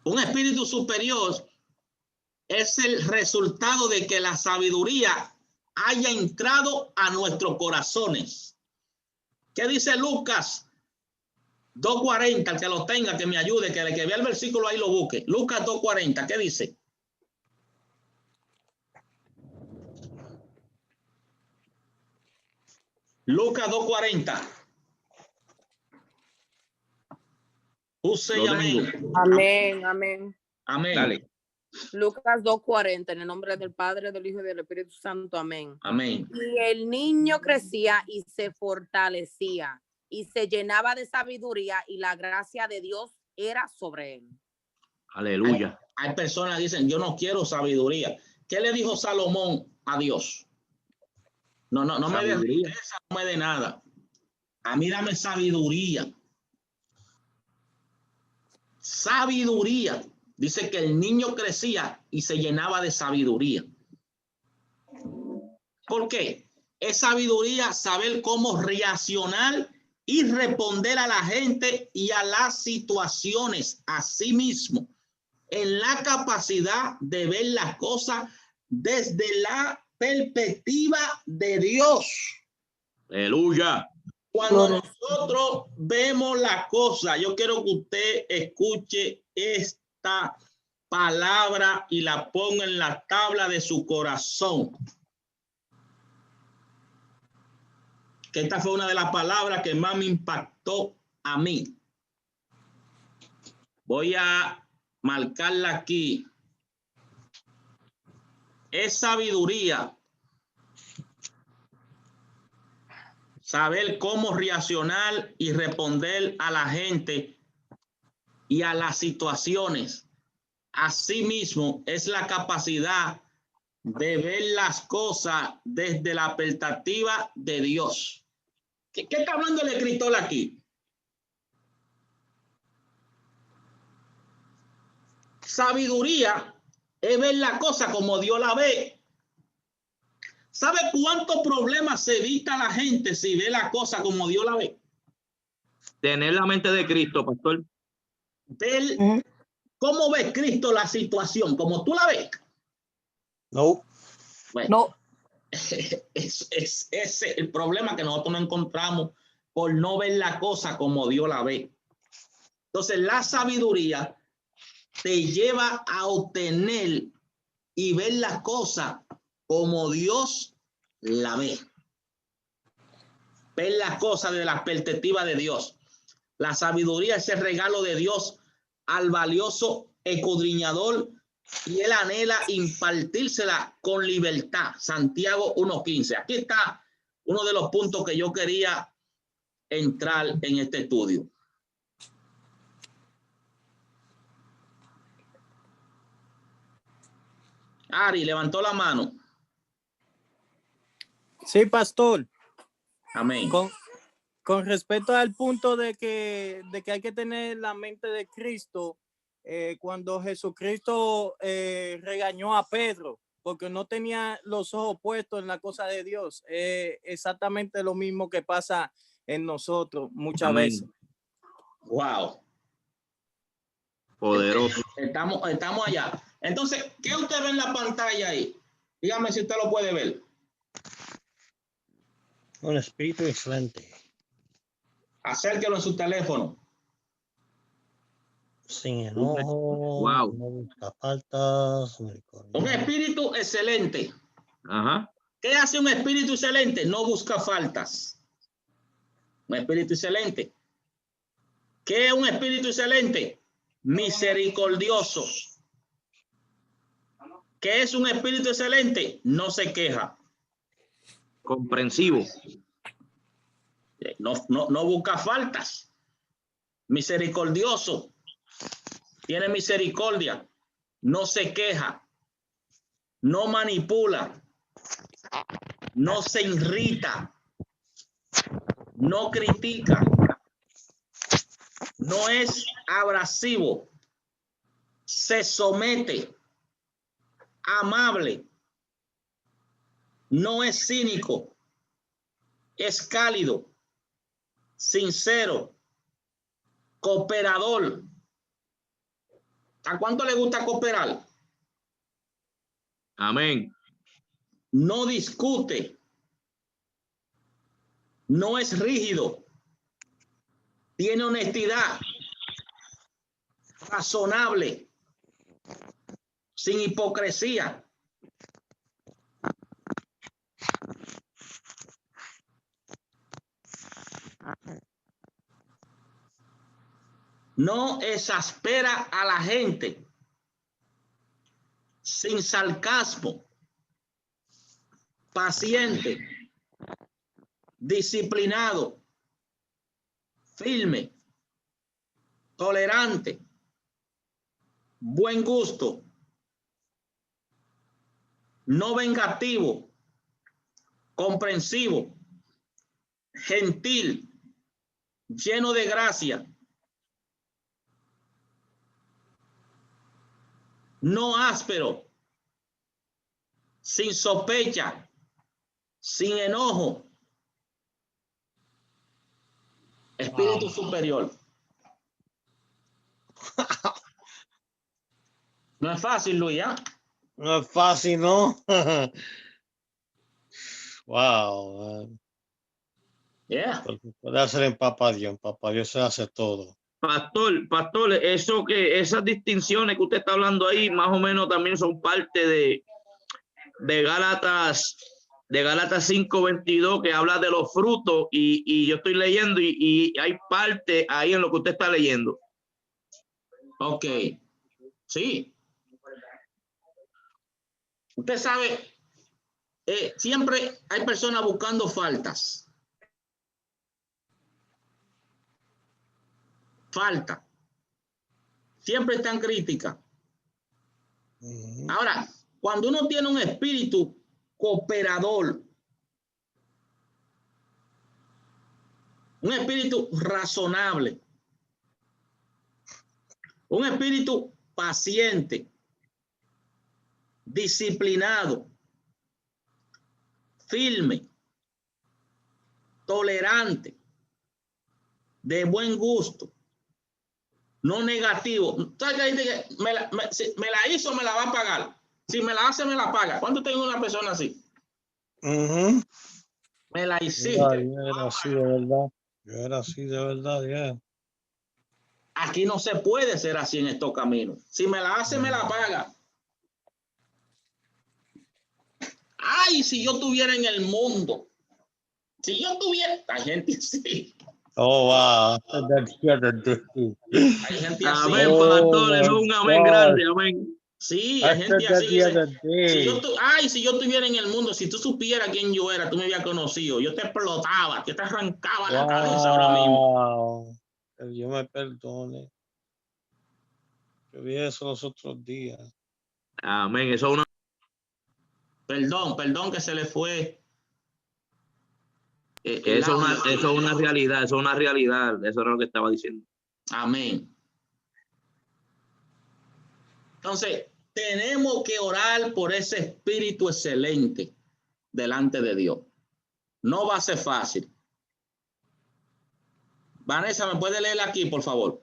Speaker 2: Un espíritu superior es el resultado de que la sabiduría haya entrado a nuestros corazones. ¿Qué dice Lucas 2:40? El que lo tenga, que me ayude, que el que vea el versículo ahí lo busque. Lucas 2:40, ¿qué dice? Lucas 2:40.
Speaker 14: Amén, amén.
Speaker 2: Amén.
Speaker 10: Dale.
Speaker 14: Lucas 2:40, en el nombre del Padre, del Hijo y del Espíritu Santo. Amén.
Speaker 2: Amén.
Speaker 14: Y el niño crecía y se fortalecía y se llenaba de sabiduría y la gracia de Dios era sobre él.
Speaker 10: Aleluya.
Speaker 2: Hay personas que dicen, yo no quiero sabiduría. ¿Qué le dijo Salomón a Dios? No me dé riqueza, no me dé nada. A mí dame sabiduría. Sabiduría. Dice que el niño crecía y se llenaba de sabiduría. ¿Por qué? Es sabiduría saber cómo reaccionar y responder a la gente y a las situaciones. Asimismo, en la capacidad de ver las cosas desde la perspectiva de Dios.
Speaker 10: Aleluya.
Speaker 2: Cuando nosotros vemos las cosas, yo quiero que usted escuche esta palabra y la ponga en la tabla de su corazón. Que esta fue una de las palabras que más me impactó a mí. Voy a marcarla aquí. Es sabiduría. Saber cómo reaccionar y responder a la gente y a las situaciones. Asimismo, es la capacidad de ver las cosas desde la perspectiva de Dios. ¿Qué está hablando el escritor aquí? Sabiduría es ver la cosa como Dios la ve. ¿Sabe cuántos problemas se evita la gente si ve la cosa como Dios la ve?
Speaker 10: Tener la mente de Cristo, pastor.
Speaker 2: Ver cómo ve Cristo la situación, como tú la ves.
Speaker 16: No.
Speaker 2: Bueno,
Speaker 9: No.
Speaker 2: Es el problema que nosotros nos encontramos por no ver la cosa como Dios la ve. Entonces, la sabiduría te lleva a obtener y ver las cosas como Dios la ve. Ver las cosas de la perspectiva de Dios. La sabiduría es el regalo de Dios al valioso escudriñador y él anhela impartírsela con libertad. Santiago 1:15. Aquí está uno de los puntos que yo quería entrar en este estudio. Ari, levantó la mano.
Speaker 17: Sí, pastor.
Speaker 2: Amén.
Speaker 17: Con respecto al punto de que hay que tener la mente de Cristo, cuando Jesucristo regañó a Pedro porque no tenía los ojos puestos en la cosa de Dios, exactamente lo mismo que pasa en nosotros muchas
Speaker 2: Amén.
Speaker 17: veces.
Speaker 2: Wow.
Speaker 10: Poderoso.
Speaker 2: Estamos allá. Entonces, ¿qué usted ve en la pantalla ahí? Dígame si usted lo puede ver.
Speaker 16: Un espíritu excelente.
Speaker 2: Acérquelo en su teléfono.
Speaker 16: Sin enojo.
Speaker 10: Wow.
Speaker 16: No busca faltas.
Speaker 2: Un espíritu excelente.
Speaker 10: Ajá.
Speaker 2: ¿Qué hace un espíritu excelente? No busca faltas. Un espíritu excelente. ¿Qué es un espíritu excelente? Misericordioso. ¿Qué es un espíritu excelente? No se queja.
Speaker 10: Comprensivo.
Speaker 2: No busca faltas. Misericordioso. Tiene misericordia. No se queja. No manipula. No se irrita. No critica. No es abrasivo. Se somete. Amable. No es cínico. Es cálido. Sincero. Cooperador. ¿A cuánto le gusta cooperar?
Speaker 10: Amén.
Speaker 2: No discute. No es rígido. Tiene honestidad. Razonable. Sin hipocresía. No exaspera a la gente. Sin sarcasmo. Paciente. Disciplinado. Firme. Tolerante. Buen gusto. No vengativo. Comprensivo. Gentil. Lleno de gracia. No áspero, sin sospecha, sin enojo. Espíritu superior. No es fácil, Luis, ¿eh?
Speaker 16: No es fácil, ¿no? Wow.
Speaker 2: Yeah.
Speaker 16: Puede hacer en Papá Dios. Papá Dios se hace todo.
Speaker 10: Pastor, esas distinciones que usted está hablando ahí, más o menos también son parte de Gálatas 5:22, que habla de los frutos, y yo estoy leyendo y hay parte ahí en lo que usted está leyendo.
Speaker 2: Ok. Sí. Usted sabe, siempre hay personas buscando faltas. Falta. Siempre están críticas. Ahora, cuando uno tiene un espíritu cooperador, un espíritu razonable, un espíritu paciente, disciplinado, firme, tolerante, de buen gusto, no negativo. ¿Sabes que dice que si me la hizo, me la va a pagar? Si me la hace, me la paga. ¿Cuánto tengo una persona así? Me la hiciste.
Speaker 16: Yo era así de verdad. Yo era así de verdad, yeah.
Speaker 2: Aquí no se puede ser así en estos caminos. Si me la hace, me la paga. Ay, si yo estuviera en el mundo. Si yo tuviera... Hay gente así.
Speaker 16: Oh, wow.
Speaker 2: Hay gente así.
Speaker 10: Amén, pastor. Es un amén grande. Amén.
Speaker 2: Sí, hay gente así que dice,
Speaker 16: day.
Speaker 2: si yo estuviera en el mundo, si tú supieras quién yo era, tú me hubieras conocido, yo te explotaba, yo te arrancaba la cabeza ahora mismo.
Speaker 16: Que Dios me perdone. Yo vi eso los otros días.
Speaker 10: Amén. Eso es una...
Speaker 2: Perdón que se le fue.
Speaker 10: Eso es una realidad, eso es una realidad. Eso era lo que estaba diciendo.
Speaker 2: Amén. Entonces, tenemos que orar por ese espíritu excelente delante de Dios. No va a ser fácil. Vanessa, ¿me puede leer aquí, por favor?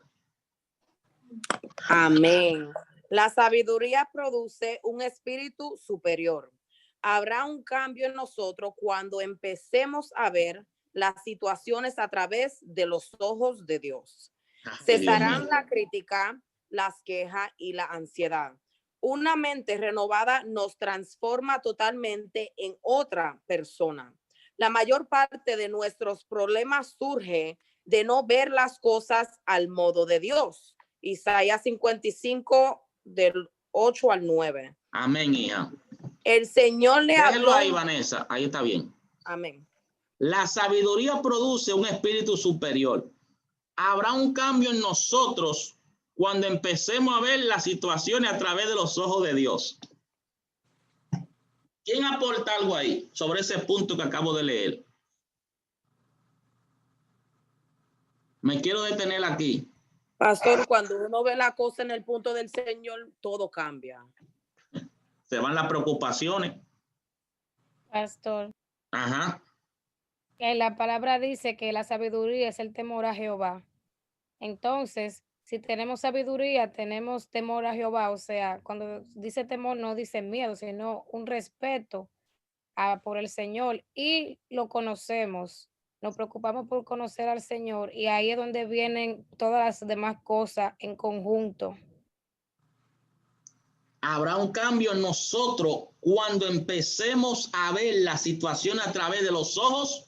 Speaker 14: Amén. La sabiduría produce un espíritu superior. Habrá un cambio en nosotros cuando empecemos a ver las situaciones a través de los ojos de Dios. Cesarán la crítica, las quejas y la ansiedad. Una mente renovada nos transforma totalmente en otra persona. La mayor parte de nuestros problemas surge de no ver las cosas al modo de Dios. Isaías 55, del 8 al 9.
Speaker 2: Amén, hija.
Speaker 14: El Señor le habló.
Speaker 2: Déjelo ahí, Vanessa. Ahí está bien.
Speaker 14: Amén.
Speaker 2: La sabiduría produce un espíritu superior. Habrá un cambio en nosotros cuando empecemos a ver las situaciones a través de los ojos de Dios. ¿Quién aporta algo ahí sobre ese punto que acabo de leer? Me quiero detener aquí.
Speaker 14: Pastor, cuando uno ve la cosa en el punto del Señor, todo cambia.
Speaker 2: Se van las preocupaciones.
Speaker 15: Pastor.
Speaker 2: Ajá.
Speaker 15: Que la palabra dice que la sabiduría es el temor a Jehová. Entonces, si tenemos sabiduría, tenemos temor a Jehová. O sea, cuando dice temor, no dice miedo, sino un respeto por el Señor. Y lo conocemos. Nos preocupamos por conocer al Señor. Y ahí es donde vienen todas las demás cosas en conjunto.
Speaker 2: Habrá un cambio en nosotros cuando empecemos a ver la situación a través de los ojos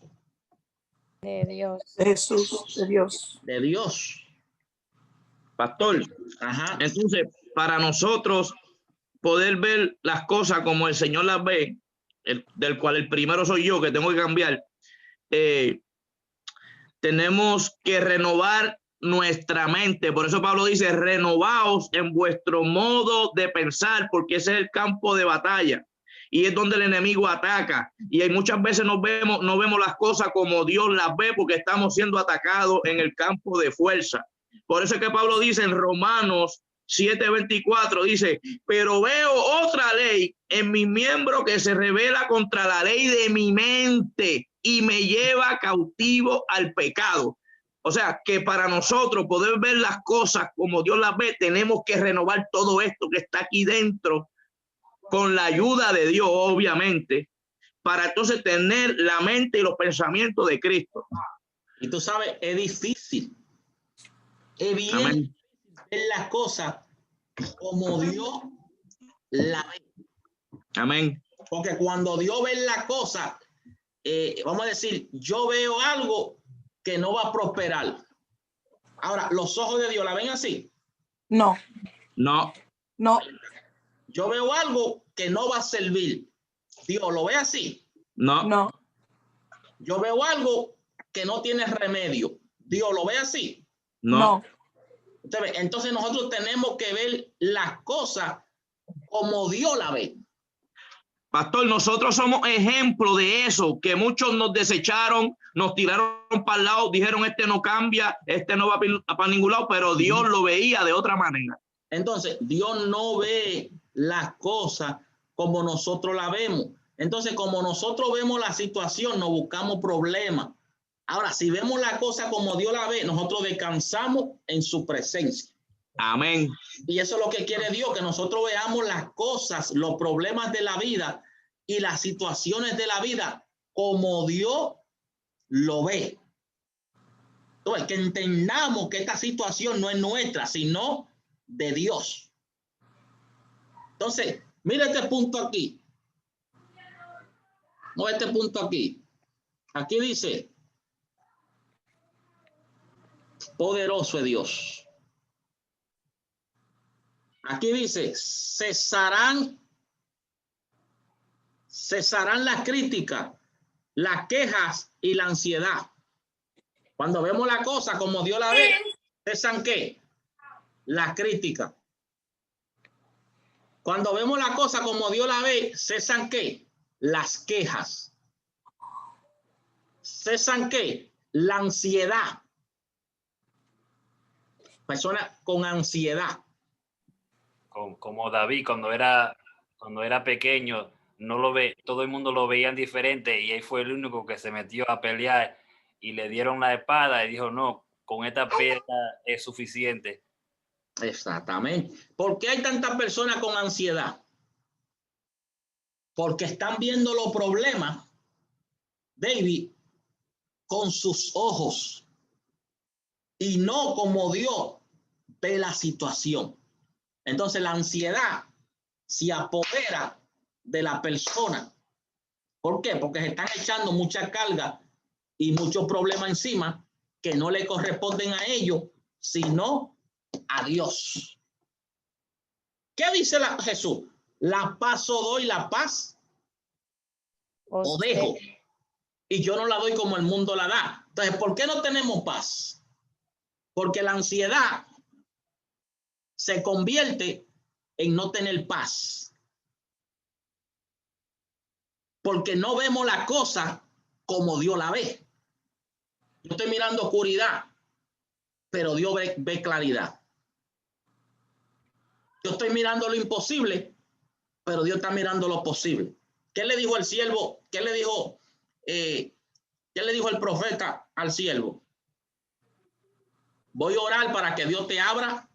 Speaker 15: de Dios.
Speaker 9: De Jesús, de Dios.
Speaker 2: De Dios.
Speaker 10: Pastor,
Speaker 2: ajá.
Speaker 10: Entonces, para nosotros poder ver las cosas como el Señor las ve, del cual el primero soy yo, que tengo que cambiar, tenemos que renovar nuestra mente. Por eso Pablo dice, renovaos en vuestro modo de pensar, porque ese es el campo de batalla y es donde el enemigo ataca. Y hay muchas veces no vemos las cosas como Dios las ve, porque estamos siendo atacados en el campo de fuerza. Por eso es que Pablo dice en Romanos 7:24, dice, pero veo otra ley en mi miembro que se revela contra la ley de mi mente y me lleva cautivo al pecado. O sea, que para nosotros poder ver las cosas como Dios las ve, tenemos que renovar todo esto que está aquí dentro con la ayuda de Dios, obviamente, para entonces tener la mente y los pensamientos de Cristo.
Speaker 2: Y tú sabes, es difícil. Es bien difícil ver las cosas como Dios la ve.
Speaker 10: Amén.
Speaker 2: Porque cuando Dios ve las cosas, vamos a decir, yo veo algo que no va a prosperar. Ahora, ¿los ojos de Dios la ven así?
Speaker 9: No.
Speaker 10: No.
Speaker 9: No.
Speaker 2: Yo veo algo que no va a servir. ¿Dios lo ve así?
Speaker 10: No.
Speaker 9: No.
Speaker 2: Yo veo algo que no tiene remedio. ¿Dios lo ve así?
Speaker 10: No.
Speaker 2: Entonces nosotros tenemos que ver las cosas como Dios la ve.
Speaker 10: Pastor, nosotros somos ejemplo de eso, que muchos nos desecharon, nos tiraron para el lado, dijeron este no cambia, este no va para ningún lado, pero Dios lo veía de otra manera.
Speaker 2: Entonces, Dios no ve las cosas como nosotros la vemos. Entonces, como nosotros vemos la situación, nos buscamos problemas. Ahora, si vemos la cosa como Dios la ve, nosotros descansamos en su presencia.
Speaker 10: Amén.
Speaker 2: Y eso es lo que quiere Dios, que nosotros veamos las cosas, los problemas de la vida y las situaciones de la vida como Dios lo ve. Entonces, que entendamos que esta situación no es nuestra, sino de Dios. Entonces, mira este punto aquí. No, este punto aquí. Aquí dice, poderoso es Dios. Aquí dice, cesarán las críticas, las quejas y la ansiedad. Cuando vemos la cosa como Dios la ve, cesan ¿qué? Las críticas. Cuando vemos la cosa como Dios la ve, cesan ¿qué? Las quejas. Cesan ¿qué? La ansiedad. Personas con ansiedad.
Speaker 6: Como David cuando era pequeño, todo el mundo lo veían diferente y él fue el único que se metió a pelear y le dieron la espada y dijo, no, con esta piedra es suficiente.
Speaker 2: Exactamente. ¿Por qué hay tantas personas con ansiedad? Porque están viendo los problemas, David, con sus ojos y no como Dios ve la situación. Entonces la ansiedad se apodera de la persona. ¿Por qué? Porque se están echando mucha carga y muchos problemas encima que no le corresponden a ellos, sino a Dios. ¿Qué dice Jesús? La paz os doy, la paz o dejo. Y yo no la doy como el mundo la da. Entonces, ¿por qué no tenemos paz? Porque la ansiedad se convierte en no tener paz. Porque no vemos la cosa como Dios la ve. Yo estoy mirando oscuridad, pero Dios ve claridad. Yo estoy mirando lo imposible, pero Dios está mirando lo posible. ¿Qué le dijo el siervo? ¿Qué le dijo el profeta al siervo? Voy a orar para que Dios te abra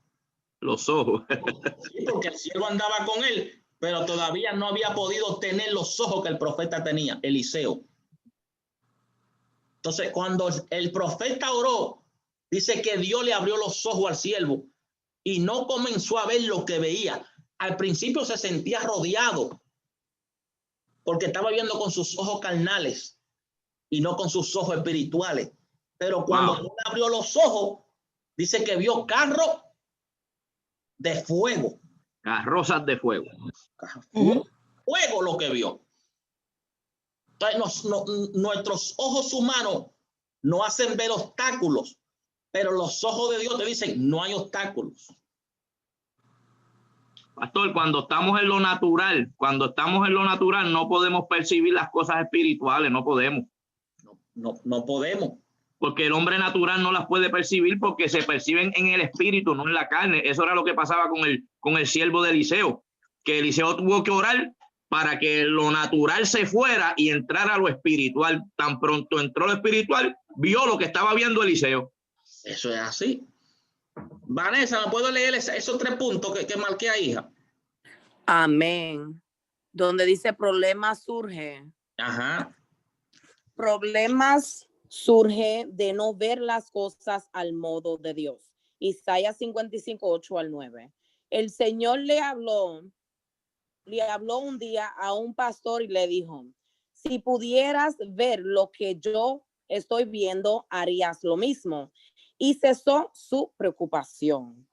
Speaker 10: los ojos.
Speaker 2: Sí, porque el siervo andaba con él, pero todavía no había podido tener los ojos que el profeta tenía, Eliseo. Entonces, cuando el profeta oró, dice que Dios le abrió los ojos al siervo y no comenzó a ver lo que veía. Al principio se sentía rodeado porque estaba viendo con sus ojos carnales y no con sus ojos espirituales. Pero cuando Dios le abrió los ojos, dice que vio carros de fuego.
Speaker 10: Carrozas de fuego.
Speaker 2: Fuego lo que vio. Entonces, nuestros ojos humanos no hacen ver obstáculos, pero los ojos de Dios te dicen no hay obstáculos.
Speaker 10: Pastor, cuando estamos en lo natural, no podemos percibir las cosas espirituales, no podemos.
Speaker 2: No podemos.
Speaker 10: Porque el hombre natural no las puede percibir porque se perciben en el espíritu, no en la carne. Eso era lo que pasaba con el siervo de Eliseo, que Eliseo tuvo que orar para que lo natural se fuera y entrara lo espiritual. Tan pronto entró lo espiritual, vio lo que estaba viendo Eliseo.
Speaker 2: Eso es así. Vanessa, ¿me puedo leer esos 3 puntos que marqué ahí, hija?
Speaker 14: Amén. Donde dice problemas surge.
Speaker 2: Ajá.
Speaker 14: Problemas surge de no ver las cosas al modo de Dios. Isaías 55, 8 al 9. El Señor le habló un día a un pastor y le dijo, si pudieras ver lo que yo estoy viendo, harías lo mismo. Y cesó su preocupación.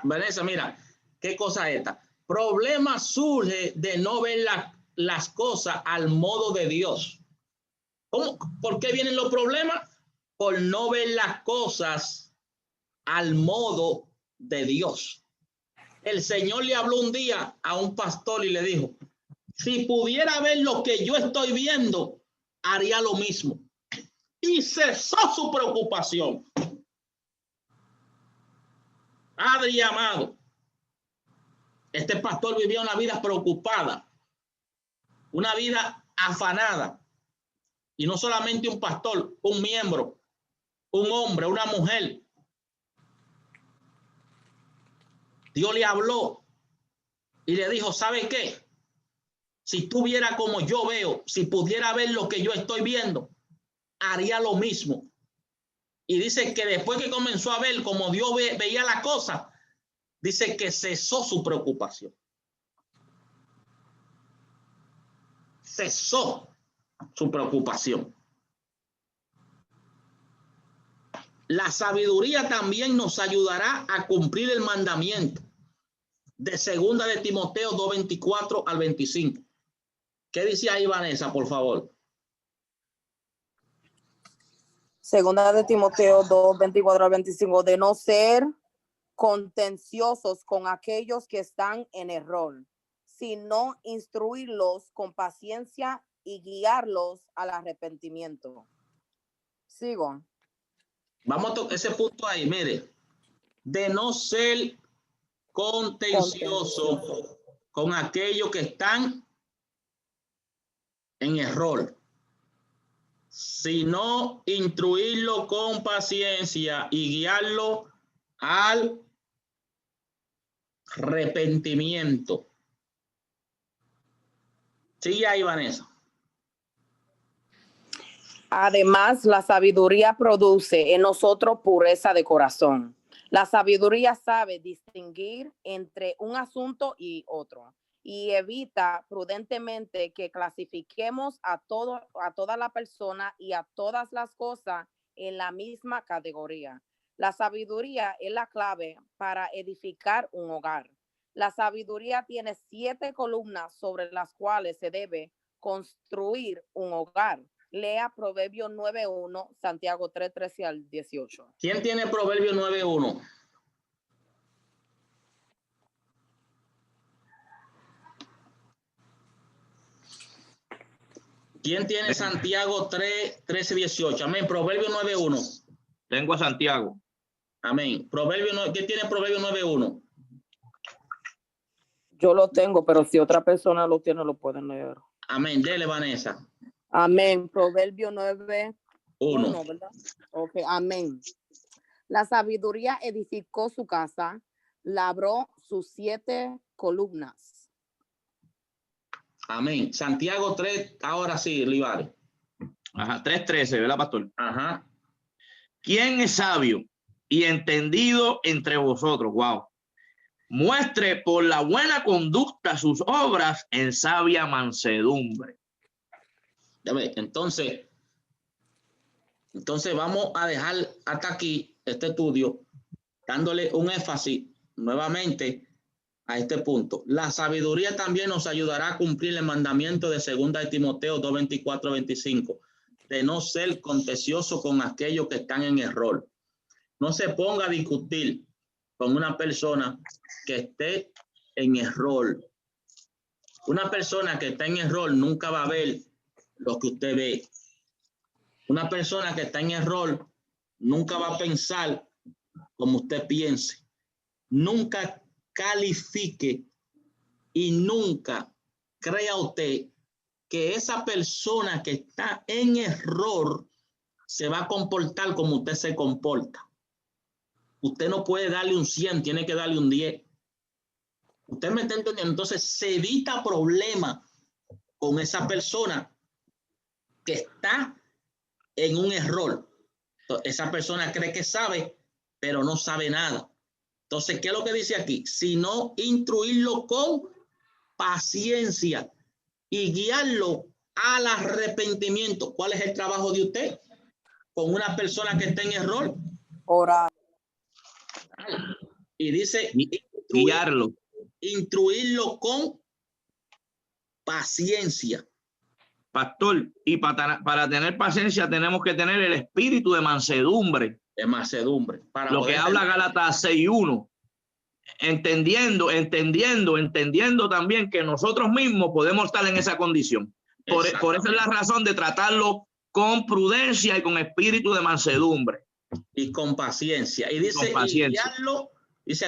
Speaker 2: Vanessa, mira, qué cosa es esta. Problema surge de no ver las cosas al modo de Dios. ¿Cómo? ¿Por qué vienen los problemas? Por no ver las cosas al modo de Dios. El Señor le habló un día a un pastor y le dijo, si pudiera ver lo que yo estoy viendo, haría lo mismo. Y cesó su preocupación. Padre y amado, este pastor vivía una vida preocupada, una vida afanada. Y no solamente un pastor, un miembro, un hombre, una mujer. Dios le habló y le dijo, ¿sabe qué? Si tú vieras como yo veo, si pudiera ver lo que yo estoy viendo, haría lo mismo. Y dice que después que comenzó a ver como Dios veía la cosa, dice que cesó su preocupación. Cesó su preocupación. la sabiduría también nos ayudará a cumplir el mandamiento de 2 de Timoteo 2:24 al 25. ¿Qué dice ahí, Vanessa, por favor?
Speaker 14: Segunda de Timoteo 2:24 al 25, de no ser contenciosos con aquellos que están en error, sino instruirlos con paciencia y guiarlos al arrepentimiento. Sigo.
Speaker 2: Vamos a tocar ese punto ahí, mire. De no ser contencioso con aquellos que están en error, sino instruirlo con paciencia y guiarlo al arrepentimiento. Sigue ahí, Vanessa.
Speaker 14: Además, la sabiduría produce en nosotros pureza de corazón. La sabiduría sabe distinguir entre un asunto y otro y evita prudentemente que clasifiquemos a toda la persona y a todas las cosas en la misma categoría. La sabiduría es la clave para edificar un hogar. La sabiduría tiene 7 columnas sobre las cuales se debe construir un hogar. Lea Proverbio 9:1, Santiago 3:13 al 18.
Speaker 2: ¿Quién tiene Proverbio 9:1? ¿Quién tiene Santiago 3:13, 18? Amén. Proverbio 9:1.
Speaker 10: Tengo a Santiago.
Speaker 2: Amén. ¿Quién tiene Proverbio 9:1?
Speaker 14: Yo lo tengo, pero si otra persona lo tiene, lo pueden leer.
Speaker 2: Amén. Dele, Vanessa.
Speaker 14: Amén. Proverbio 9:1,
Speaker 2: 1.
Speaker 14: ¿verdad? Ok, amén. La sabiduría edificó su casa, labró sus 7 columnas.
Speaker 2: Amén. Santiago 3, ahora sí, Olivares.
Speaker 10: Ajá, 3:13, ¿verdad, pastor?
Speaker 2: Ajá.
Speaker 10: ¿Quién es sabio y entendido entre vosotros? Wow. Muestre por la buena conducta sus obras en sabia mansedumbre.
Speaker 2: Entonces vamos a dejar hasta aquí este estudio, dándole un énfasis nuevamente a este punto. La sabiduría también nos ayudará a cumplir el mandamiento de 2 de Timoteo 2:24 25, de no ser contencioso con aquellos que están en error. No se ponga a discutir con una persona que esté en error. Una persona que está en error nunca va a ver lo que usted ve. Una persona que está en error nunca va a pensar como usted piense. Nunca califique y nunca crea usted que esa persona que está en error se va a comportar como usted se comporta. Usted no puede darle un 100, tiene que darle un 10. Usted me está entendiendo. Entonces se evita problema con esa persona que está en un error. Entonces, esa persona cree que sabe, pero no sabe nada. Entonces, ¿qué es lo que dice aquí? Sino instruirlo con paciencia y guiarlo al arrepentimiento. ¿Cuál es el trabajo de usted con una persona que está en error?
Speaker 14: Orar.
Speaker 2: Y dice instruirlo con paciencia.
Speaker 10: Pastor, y para tener paciencia tenemos que tener el espíritu de mansedumbre.
Speaker 2: De mansedumbre.
Speaker 10: Para lo que habla Gálatas 6:1. Entendiendo también que nosotros mismos podemos estar en esa condición. Por eso es la razón de tratarlo con prudencia y con espíritu de mansedumbre.
Speaker 2: Y con paciencia. Y dice,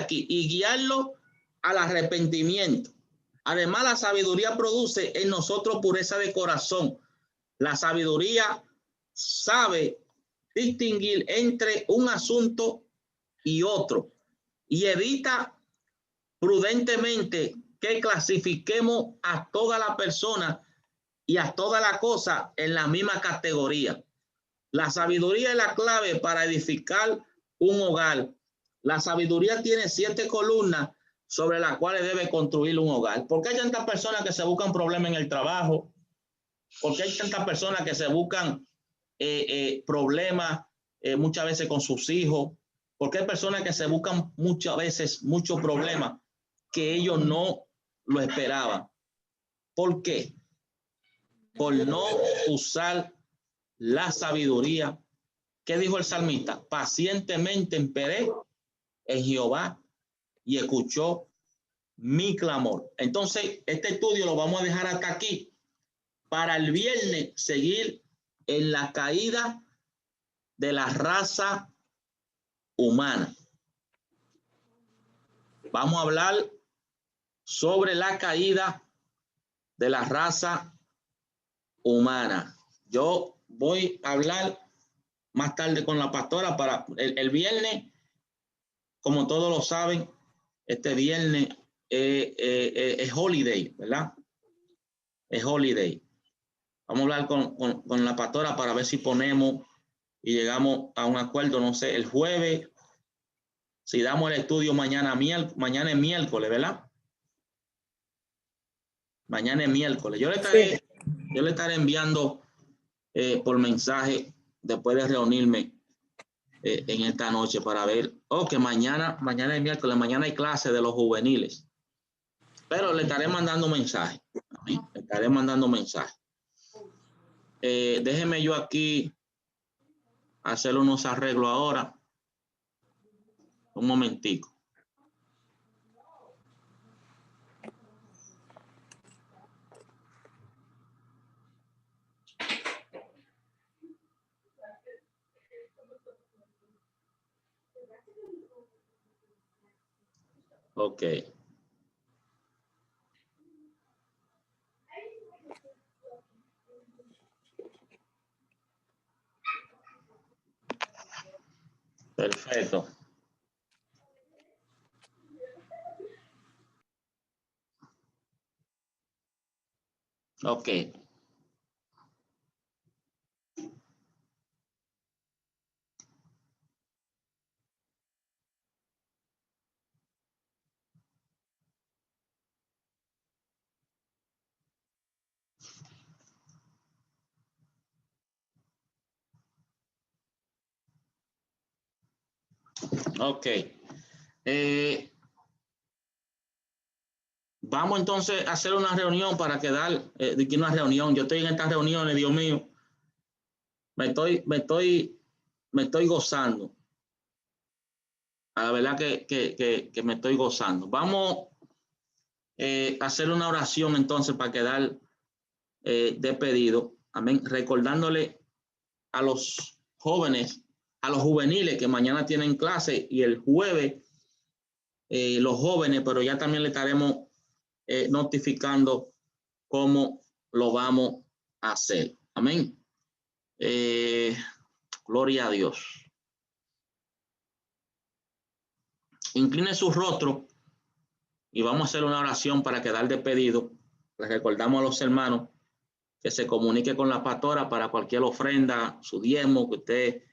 Speaker 2: y guiarlo al arrepentimiento. Además, la sabiduría produce en nosotros pureza de corazón. La sabiduría sabe distinguir entre un asunto y otro y evita prudentemente que clasifiquemos a toda la persona y a toda la cosa en la misma categoría. La sabiduría es la clave para edificar un hogar. La sabiduría tiene 7 columnas sobre las cuales debe construir un hogar. ¿Por qué hay tantas personas que se buscan problemas en el trabajo? ¿Por qué hay tantas personas que se buscan problemas muchas veces con sus hijos, porque hay personas que se buscan muchas veces muchos problemas que ellos no lo esperaban. ¿Por qué? Por no usar la sabiduría. ¿Qué dijo el salmista? Pacientemente esperé en Jehová y escuchó mi clamor. Entonces, este estudio lo vamos a dejar hasta aquí para el viernes seguir en la caída de la raza humana. Vamos a hablar sobre la caída de la raza humana. Yo voy a hablar más tarde con la pastora para el viernes. Como todos lo saben, este viernes es holiday, ¿verdad? Es holiday. Vamos a hablar con la pastora para ver si ponemos y llegamos a un acuerdo, no sé, el jueves, si damos el estudio mañana es miércoles, ¿verdad? Mañana es miércoles. Yo le estaré enviando por mensaje después de reunirme en esta noche para ver, que mañana es miércoles, mañana hay clase de los juveniles. Pero le estaré mandando mensaje. Le estaré mandando mensaje. Déjeme yo aquí hacer unos arreglos ahora. Un momentico. Ok. Perfecto. Ok. Ok. Vamos entonces a hacer una reunión para quedar, una reunión. Yo estoy en estas reuniones, Dios mío. Me estoy gozando. La verdad que me estoy gozando. Vamos a hacer una oración entonces para quedar despedido. Amén. Recordándole a los jóvenes, a los juveniles que mañana tienen clase y el jueves los jóvenes, pero ya también le estaremos notificando cómo lo vamos a hacer. Amén. Gloria a Dios. Incline su rostro y vamos a hacer una oración para quedar despedido. Les recordamos a los hermanos que se comunique con la pastora para cualquier ofrenda, su diezmo, que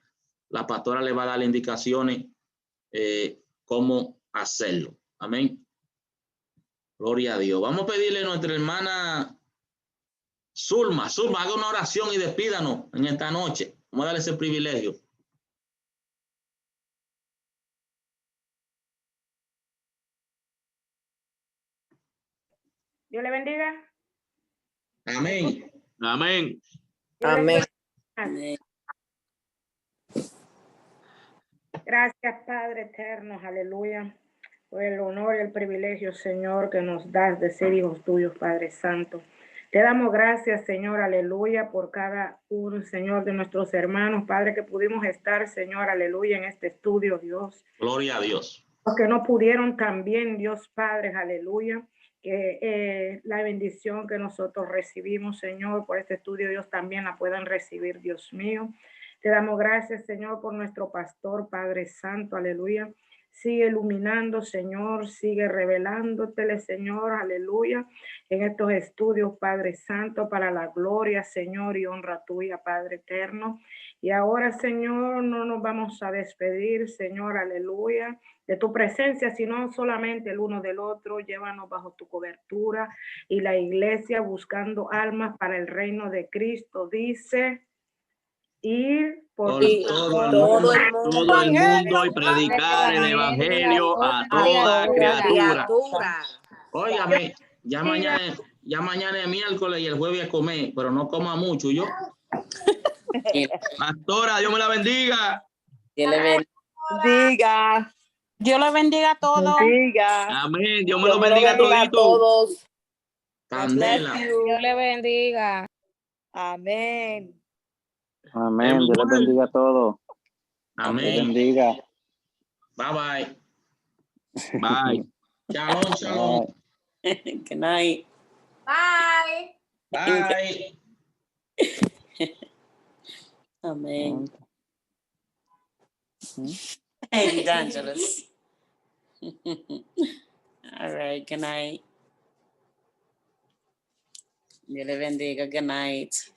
Speaker 2: la pastora le va a dar indicaciones cómo hacerlo. Amén. Gloria a Dios. Vamos a pedirle a nuestra hermana Zulma, haga una oración y despídanos en esta noche. Vamos a darle ese privilegio.
Speaker 18: Dios le bendiga.
Speaker 2: Amén.
Speaker 10: Amén.
Speaker 18: Amén. Gracias, Padre eterno, aleluya, por el honor y el privilegio, Señor, que nos das de ser hijos tuyos, Padre Santo. Te damos gracias, Señor, aleluya, por cada uno, Señor, de nuestros hermanos, Padre, que pudimos estar, Señor, aleluya, en este estudio, Dios.
Speaker 2: Gloria a Dios.
Speaker 18: Los que no pudieron también, Dios Padre, aleluya, que la bendición que nosotros recibimos, Señor, por este estudio, Dios, también la puedan recibir, Dios mío. Te damos gracias, Señor, por nuestro pastor, Padre Santo, aleluya. Sigue iluminando, Señor, sigue revelándotele, Señor, aleluya, en estos estudios, Padre Santo, para la gloria, Señor, y honra tuya, Padre eterno. Y ahora, Señor, no nos vamos a despedir, Señor, aleluya, de tu presencia, sino solamente el uno del otro. Llévanos bajo tu cobertura y la iglesia buscando almas para el reino de Cristo, dice... ir por
Speaker 10: todo el mundo y predicar el evangelio a toda criatura.
Speaker 2: Óigame, ya mañana es miércoles y el jueves a comer, pero no coma mucho, yo.
Speaker 10: Pastora, Dios me la bendiga.
Speaker 19: Dios le bendiga.
Speaker 14: Dios le bendiga a todos.
Speaker 10: Amén. Dios me lo bendiga a todos.
Speaker 2: Candela.
Speaker 15: Dios le bendiga.
Speaker 19: Amén.
Speaker 8: Amén. Dios les bendiga a todos.
Speaker 2: Amén.
Speaker 8: Dios bendiga.
Speaker 2: Bye bye.
Speaker 10: Bye.
Speaker 2: Shalom, shalom.
Speaker 19: Good night.
Speaker 15: Bye.
Speaker 2: Bye.
Speaker 19: Amén. Evangelist. All right. Good night. Dios le bendiga. Good night.